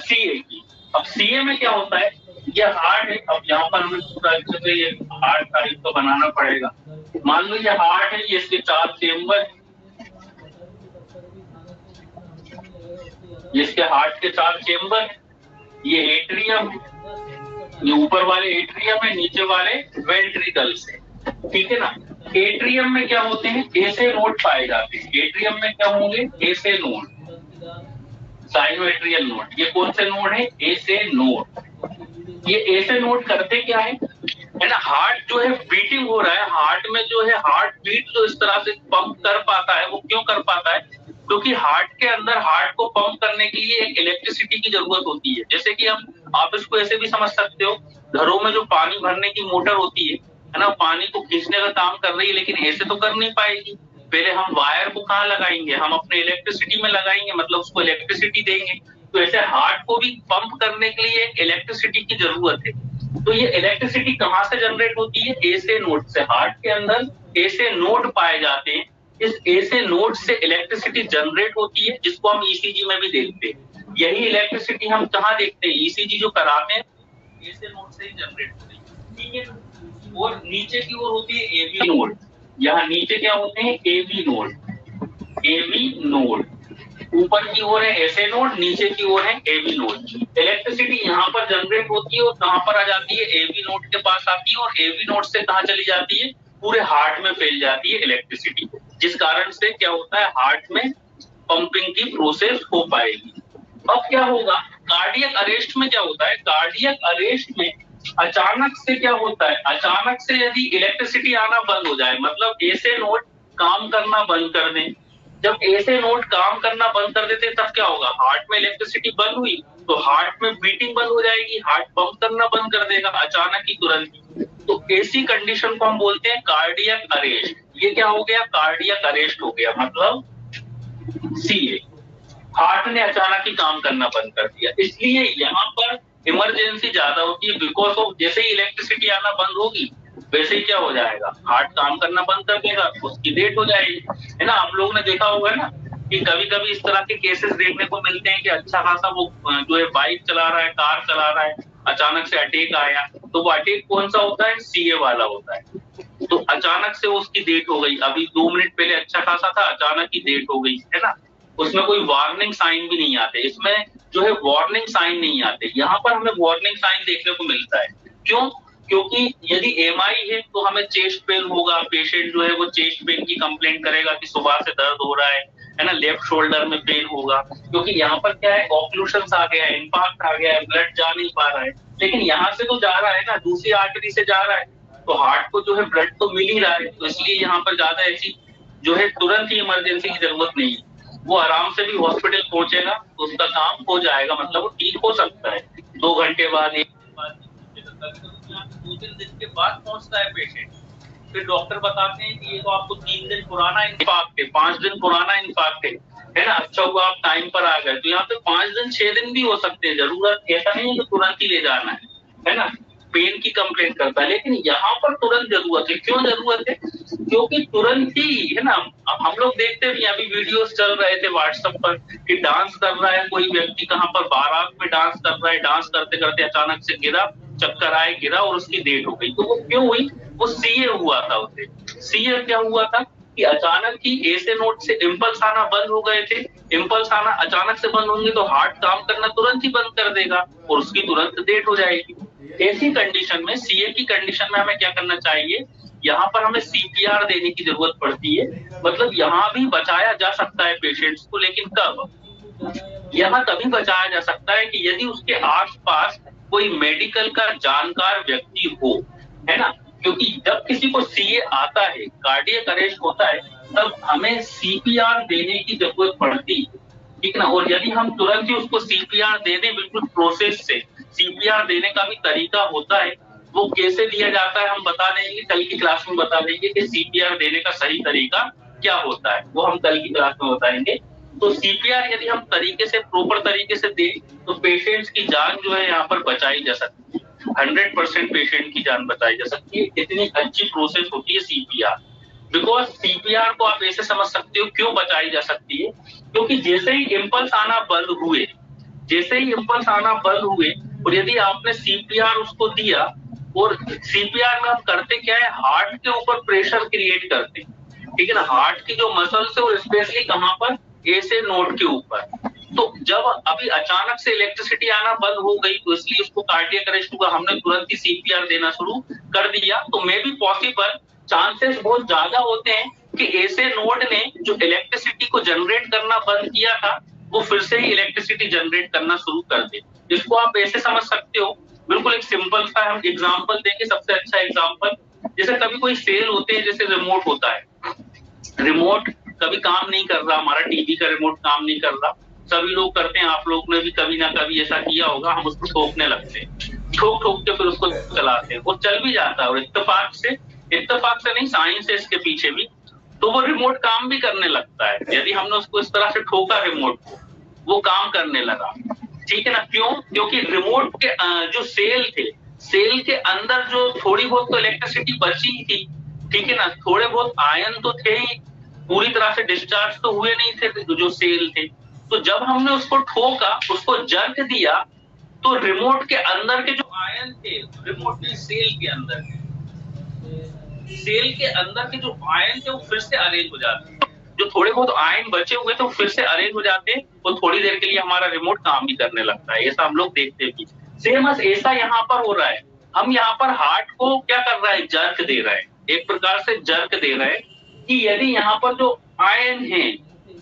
S1: CA की। अब CA में क्या होता है, ये हार्ट है। अब यहाँ पर हमें पूरा अच्छे से ये हार्ट टाइप का बनाना पड़ेगा। मान लो ये हार्ट है, ये इसके 4 चेम्बर है, इसके हार्ट के 4 चेम्बर है, ये एट्रियम है, ये ऊपर वाले एट्रियम है, नीचे वाले वेंट्रिकल्स है। ठीक है ना। एट्रियम में क्या होते हैं, ऐसे नोड पाए जाते हैं। एट्रियम में क्या होंगे, ऐसे नोड, साइनोएट्रियल नोड। ये कौन से नोड है, ऐसे नोड। ये ऐसे नोड करते क्या है ना, हार्ट जो है बीटिंग हो रहा है, हार्ट में जो है हार्ट बीट जो इस तरह से पंप कर पाता है, वो क्यों कर पाता है, क्योंकि हार्ट के अंदर हार्ट को पंप करने के लिए एक इलेक्ट्रिसिटी की जरूरत होती है। जैसे कि आप इसको ऐसे भी समझ सकते हो, घरों में जो पानी भरने की मोटर होती है ना, पानी को खींचने का काम कर रही है, लेकिन ऐसे तो कर नहीं पाएगी। पहले हम वायर को कहाँ लगाएंगे, हम अपने इलेक्ट्रिसिटी में लगाएंगे, मतलब उसको इलेक्ट्रिसिटी देंगे। तो ऐसे हार्ट को भी पंप करने के लिए एक इलेक्ट्रिसिटी की जरूरत है। तो ये इलेक्ट्रिसिटी कहाँ से जनरेट होती है, ऐसे नोड से। हार्ट के अंदर ऐसे नोड पाए जाते हैं, इस ऐसे नोड से इलेक्ट्रिसिटी जनरेट होती है, जिसको हम ECG में भी देखते हैं। यही इलेक्ट्रिसिटी हम कहाँ देखते हैं, ECG जो कराते हैं ऐसे नोड से ही जनरेट होती है। ठीक है। और नीचे की ओर होती है AV नोड। यहाँ नीचे क्या होते हैं, AV नोड, AV नोड। ऊपर की ओर है ऐसे नोड, नीचे की ओर है AV नोड। इलेक्ट्रिसिटी यहाँ पर जनरेट होती है और कहाँ पर आ जाती है, AV नोड के पास आती है, और AV नोड से कहाँ चली जाती है, पूरे हार्ट में फैल जाती है इलेक्ट्रिसिटी, जिस कारण से क्या होता है, हार्ट में पंपिंग की प्रोसेस हो पाएगी। अब क्या होगा, कार्डियक अरेस्ट में क्या होता है, कार्डियक अरेस्ट में अचानक से क्या होता है, अचानक से यदि इलेक्ट्रिसिटी आना बंद हो जाए, मतलब ऐसे नोड काम करना बंद कर दें। जब ऐसे नोड काम करना बंद कर देते तब क्या होगा, हार्ट में इलेक्ट्रिसिटी बंद हुई तो हार्ट में बीटिंग बंद हो जाएगी, हार्ट पंप करना बंद कर देगा अचानक ही, तुरंत। तो ऐसी कंडीशन को हम बोलते हैं कार्डियक अरेस्ट। ये क्या हो गया, कार्डियक अरेस्ट हो गया, मतलब CA, हार्ट ने अचानक ही काम करना बंद कर दिया। इसलिए यहाँ पर इमरजेंसी ज्यादा होती है, बिकॉज ऑफ जैसे ही इलेक्ट्रिसिटी आना बंद होगी वैसे ही क्या हो जाएगा, हार्ट काम करना बंद कर देगा, उसकी डेथ हो जाएगी, है ना। आप लोगों ने देखा होगा ना कि कभी कभी इस तरह के केसेस देखने को मिलते हैं कि अच्छा खासा वो जो है बाइक चला रहा है, कार चला रहा है, अचानक से अटैक आया, तो वो अटैक कौन सा होता है, CA वाला होता है। तो अचानक से उसकी डेथ हो गई, अभी 2 मिनट पहले अच्छा खासा था, अचानक ही डेथ हो गई, है ना। उसमें कोई वार्निंग साइन भी नहीं आते, इसमें जो है वार्निंग साइन नहीं आते। यहाँ पर हमें वार्निंग साइन देखने को मिलता है। क्यों, क्योंकि यदि MI है तो हमें चेस्ट पेन होगा, पेशेंट जो है वो चेस्ट पेन की कंप्लेंट करेगा कि सुबह से दर्द हो रहा है ना, लेफ्ट शोल्डर में पेन होगा, क्योंकि यहाँ पर क्या है, ऑक्लूशंस आ गया है, इंफाक्ट आ गया है, ब्लड जा नहीं पा रहा है। लेकिन यहाँ से तो जा रहा है ना, दूसरी आर्टरी से जा रहा है, तो हार्ट को जो है ब्लड तो मिल ही रहा है, तो इसलिए यहाँ पर ज्यादा ऐसी जो है तुरंत ही इमरजेंसी की जरूरत नहीं है। वो आराम से भी हॉस्पिटल पहुंचेगा तो उसका काम हो जाएगा, मतलब वो ठीक हो सकता है 2 घंटे बाद, 1 घंटे बाद, 2-3 दिन के बाद पहुंचता है पेशेंट। फिर डॉक्टर बताते हैं कि ये तो आपको 3 दिन पुराना इंफाक्ट है, 5 दिन पुराना इंफाक्ट है ना, अच्छा हुआ आप टाइम पर आ गए। तो यहाँ पे 5 दिन 6 दिन भी हो सकते हैं, जरूरत ऐसा नहीं है कि तुरंत ही ले जाना है ना। पेन की कंप्लेंट करता है, लेकिन यहाँ पर तुरंत जरूरत है। क्यों जरूरत है, क्योंकि तुरंत ही, है ना। हम लोग देखते हैं, अभी वीडियोस चल रहे थे व्हाट्सएप पर कि डांस कर रहा है कोई व्यक्ति, कहाँ पर बारात में डांस कर रहा है, डांस करते करते अचानक से गिरा, चक्कर आए, गिरा और उसकी डेथ हो गई। तो वो क्यों हुई, वो CA हुआ था उसे। CA क्या हुआ था कि अचानक ही ऐसे नोड से इम्पल्स आना बंद हो गए थे। इम्पल्स आना अचानक से बंद होंगे तो हार्ट काम करना तुरंत ही बंद कर देगा और उसकी तुरंत डेथ हो जाएगी। ऐसी कंडीशन में, CA की कंडीशन में हमें क्या करना चाहिए, यहाँ पर हमें CPR देने की जरूरत पड़ती है। मतलब यहाँ भी बचाया जा सकता है पेशेंट्स को, लेकिन कब, यहाँ तभी बचाया जा सकता है कि यदि उसके आसपास कोई मेडिकल का जानकार व्यक्ति हो, है ना। क्योंकि जब किसी को सीए आता है, कार्डियक अरेस्ट होता है, तब हमें सीपीआर देने की जरूरत पड़ती है, ठीक ना। और यदि हम तुरंत ही उसको सीपीआर दे दें बिल्कुल प्रोसेस से, सीपीआर देने का भी तरीका होता है, वो कैसे दिया जाता है हम बता देंगे, कल की क्लास में बता देंगे कि सीपीआर देने का सही तरीका क्या होता है, वो हम कल की क्लास में बताएंगे। तो सीपीआर यदि हम तरीके से, प्रॉपर तरीके से दें तो पेशेंट्स की जान जो है यहाँ पर बचाई जा सकती है, 100% पेशेंट की जान बचाई जा सकती है। इतनी अच्छी प्रोसेस होती है सीपीआर। बिकॉज सीपीआर को आप ऐसे समझ सकते हो क्यों बचाई जा सकती है, क्योंकि जैसे ही इम्पल्स आना बंद हुए, जैसे ही इम्पल्स आना बंद हुए और यदि आपने सीपीआर उसको दिया, और सीपीआर में हम करते क्या है, हार्ट के ऊपर प्रेशर क्रिएट करते हैं, ठीक है ना। हार्ट की जो मसल्स है और स्पेशली कहाँ पर, ऐसे नोड के ऊपर। तो जब अभी अचानक से इलेक्ट्रिसिटी आना बंद हो गई तो इसलिए उसको कार्डियक अरेस्ट हुआ, हमने तुरंत ही सीपीआर देना शुरू कर दिया। तो मे बी पॉसिबल, चांसेस बहुत ज्यादा होते हैं कि ऐसे नोड ने जो इलेक्ट्रिसिटी को जनरेट करना बंद किया था वो फिर से ही इलेक्ट्रिसिटी जनरेट करना शुरू कर दे। इसको आप ऐसे समझ सकते हो, बिल्कुल एक सिंपल सा हम एग्जांपल देंगे, सबसे अच्छा एग्जांपल, जैसे कभी कोई सेल होते हैं, जैसे रिमोट होता है, रिमोट कभी काम नहीं कर रहा, हमारा टीवी का रिमोट काम नहीं कर रहा, सभी लोग करते हैं, आप लोग ने भी कभी ना कभी ऐसा किया होगा, हम उसको ठोकने लगते हैं, ठोक ठोक के फिर उसको चलाते हैं, वो चल भी जाता है, और इत्तेफाक से नहीं, साइंस है इसके पीछे भी, तो वो रिमोट काम भी करने लगता है। यदि हमने उसको इस तरह से ठोका रिमोट को, वो काम करने लगा, ठीक है ना। क्यों? क्योंकि रिमोट के जो सेल थे, सेल के अंदर जो थोड़ी बहुत तो इलेक्ट्रिसिटी बची थी, ठीक है ना, थोड़े बहुत आयन तो थे ही, पूरी तरह से डिस्चार्ज तो हुए नहीं थे जो सेल थे। तो जब हमने उसको ठोका, उसको जर्क दिया, तो रिमोट के अंदर के जो आयन थे, रिमोट के सेल के अंदर के जो आयन थे वो फिर से अरेंज हो जाते हैं, जो थोड़े बहुत आयन बचे हुए थे वो फिर से अरेंज हो जाते हैं, और थोड़ी देर के लिए हमारा रिमोट काम भी करने लगता है। ऐसा हम लोग देखते हैं। सेम ऐसा यहाँ पर हो रहा है, हम यहाँ पर हार्ट को क्या कर रहा है, जर्क दे रहा है, एक प्रकार से जर्क दे रहा है कि यदि यहाँ पर जो आयन है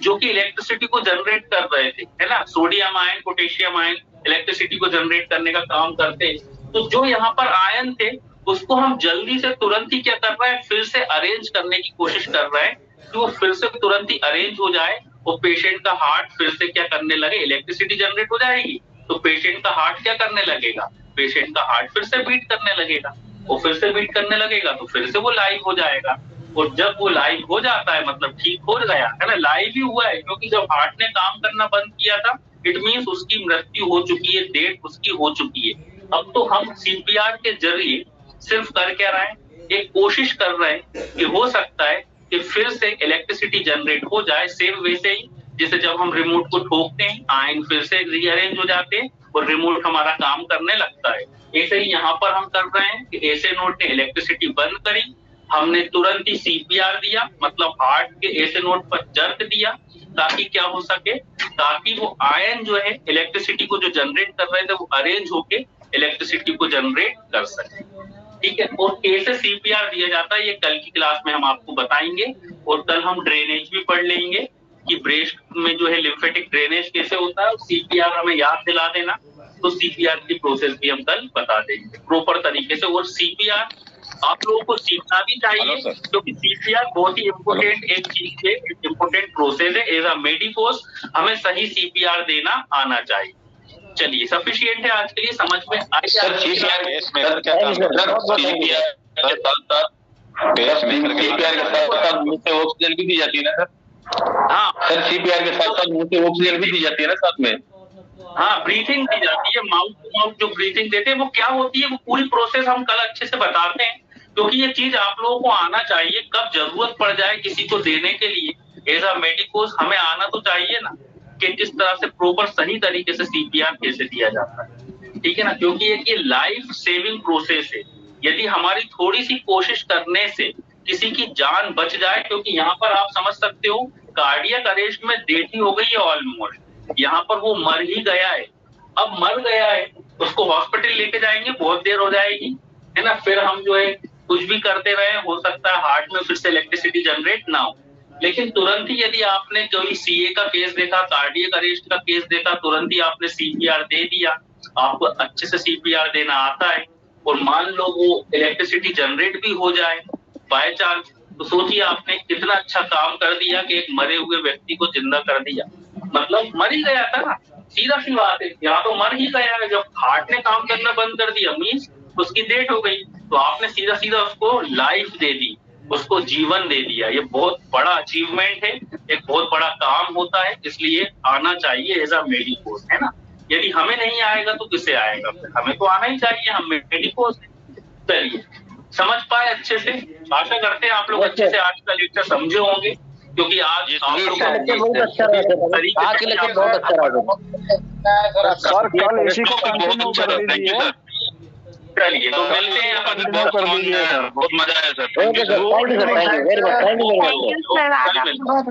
S1: जो कि इलेक्ट्रिसिटी को जनरेट कर रहे थे, है ना, sodium ion, potassium ion electricity को जनरेट करने का काम करते हैं, तो जो यहाँ पर आयन थे उसको हम जल्दी से तुरंत ही क्या कर रहे हैं, फिर से अरेंज करने की कोशिश कर रहे हैं कि वो फिर से तुरंत ही अरेंज हो जाए और पेशेंट का हार्ट फिर से क्या करने लगे, इलेक्ट्रिसिटी जनरेट हो जाएगी तो पेशेंट का हार्ट क्या करने लगेगा, पेशेंट का हार्ट फिर से बीट करने लगेगा, और फिर से बीट करने लगेगा तो फिर से वो लाइव हो जाएगा। और जब वो लाइव हो जाता है मतलब ठीक हो गया है ना, लाइव ही हुआ है, क्योंकि जब हार्ट ने काम करना बंद किया था इट मींस उसकी मृत्यु हो चुकी है, डेथ उसकी हो चुकी है। अब तो हम सीपीआर के जरिए सिर्फ कर क्या रहे हैं, एक कोशिश कर रहे हैं कि हो सकता है कि फिर से इलेक्ट्रिसिटी जनरेट हो जाए, सेम वैसे ही जैसे जब हम रिमोट को ठोकते हैं आयन फिर से रीअरेंज हो जाते हैं और रिमोट हमारा काम करने लगता है। ऐसे ही यहाँ पर हम कर रहे हैं कि ऐसे नोड ने इलेक्ट्रिसिटी बंद करी, हमने तुरंत ही सीपीआर दिया, मतलब हार्ट के ऐसे नोड पर जर्क दिया, ताकि क्या हो सके, ताकि वो आयन जो है इलेक्ट्रिसिटी को जो जनरेट कर रहे थे वो अरेंज होके इलेक्ट्रिसिटी को जनरेट कर सके, ठीक है। और कैसे सीपीआर दिया जाता है ये कल की क्लास में हम आपको बताएंगे, और कल हम ड्रेनेज भी पढ़ लेंगे कि ब्रेस्ट में जो है लिम्फेटिक ड्रेनेज कैसे होता है, सीपीआर हमें याद दिला देना, तो सीपीआर की प्रोसेस भी हम कल बता देंगे प्रॉपर तरीके से। और सीपीआर आप लोगों को सीखना भी चाहिए, क्योंकि सीपीआर बहुत ही इम्पोर्टेंट एक चीज है, इम्पोर्टेंट प्रोसेस है। एज अ मेडिकोस हमें सही सीपीआर देना आना चाहिए। चलिए सफिशिएंट है आज के लिए, समझ में आया?
S2: सर सीपीआर के साथ मुंह से ऑक्सीजन भी दी जाती है ना सर?
S1: हाँ
S2: सर सीपीआर के साथ साथ मुंह से ऑक्सीजन भी दी जाती है ना साथ में?
S1: हाँ, ब्रीथिंग दी जाती है, माउथ टू माउथ जो ब्रीथिंग देते हैं वो क्या होती है, वो पूरी प्रोसेस हम कल अच्छे से बताते हैं, क्योंकि ये चीज आप लोगों को आना चाहिए, कब जरूरत पड़ जाए किसी को देने के लिए एज अ मेडिकोस हमें आना तो चाहिए ना, कि किस तरह से प्रॉपर सही तरीके से सीपीआर कैसे दिया जाता है, ठीक है ना। क्योंकि ये लाइफ सेविंग प्रोसेस है, यदि हमारी थोड़ी सी कोशिश करने से किसी की जान बच जाए, क्योंकि यहाँ पर आप समझ सकते हो कार्डियक अरेस्ट में डेथ ही हो गई है ऑलमोस्ट, यहाँ पर वो मर ही गया है, अब मर गया है उसको हॉस्पिटल लेके जाएंगे, बहुत देर हो जाएगी, है ना, फिर हम जो है कुछ भी करते रहे, हो सकता है हार्ट में फिर से इलेक्ट्रिसिटी जनरेट ना हो। लेकिन तुरंत ही यदि आपने कोई सीए का केस देखा, कार्डियक अरेस्ट का केस देखा, तुरंत ही आपने सीपीआर दे दिया, आपको अच्छे से सीपीआर देना आता है, और मान लो वो इलेक्ट्रिसिटी जनरेट भी हो जाए बाय चांस, तो सोचिए आपने कितना अच्छा काम कर दिया कि एक मरे हुए व्यक्ति को जिंदा कर दिया। मतलब मर ही गया था ना, सीधा सी बात है, यहाँ तो मर ही गया है। जब हार्ट ने काम करना बंद कर दिया मीन्स उसकी डेथ हो गई, तो आपने सीधा सीधा उसको लाइफ दे दी, उसको जीवन दे दिया। ये बहुत बड़ा अचीवमेंट है, एक बहुत बड़ा काम होता है, इसलिए आना चाहिए एज अ मेडिकोस, है ना। यदि हमें नहीं आएगा तो किसे आएगा, हमें तो आना ही चाहिए, हम मेडिकोस हैं। चलिए, समझ पाए अच्छे से, आशा करते हैं आप लोग अच्छे से आज का लेक्चर समझे होंगे, क्योंकि आज आप लोग
S6: बहुत अच्छा रहा, आज के लेक्चर बहुत अच्छा रहा
S7: सर। कल इसी को कंटिन्यू कर दीजिए।
S1: चलिए तो मिलते हैं,
S2: बहुत मजा आया sir.
S6: Okay sir, thank you sir, thank you very much, thank you very much.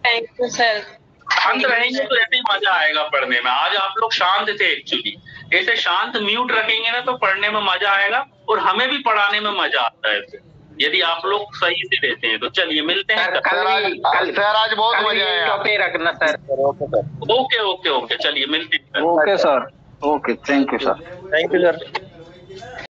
S4: Thank you sir.
S1: शांत रहेंगे तो ऐसे ही मजा आएगा पढ़ने में। आज आप लोग शांत थे एक्चुअली, ऐसे शांत म्यूट रखेंगे ना तो पढ़ने में मजा आएगा, और हमें भी पढ़ाने में मजा आता है यदि आप लोग सही से रहते हैं। तो चलिए मिलते हैं
S10: सर आज बहुत मजा आया।
S6: रखना सर।
S1: ओके ओके ओके, चलिए मिलते हैं।
S7: Okay sir, okay, thank you sir.
S6: Thank you sir.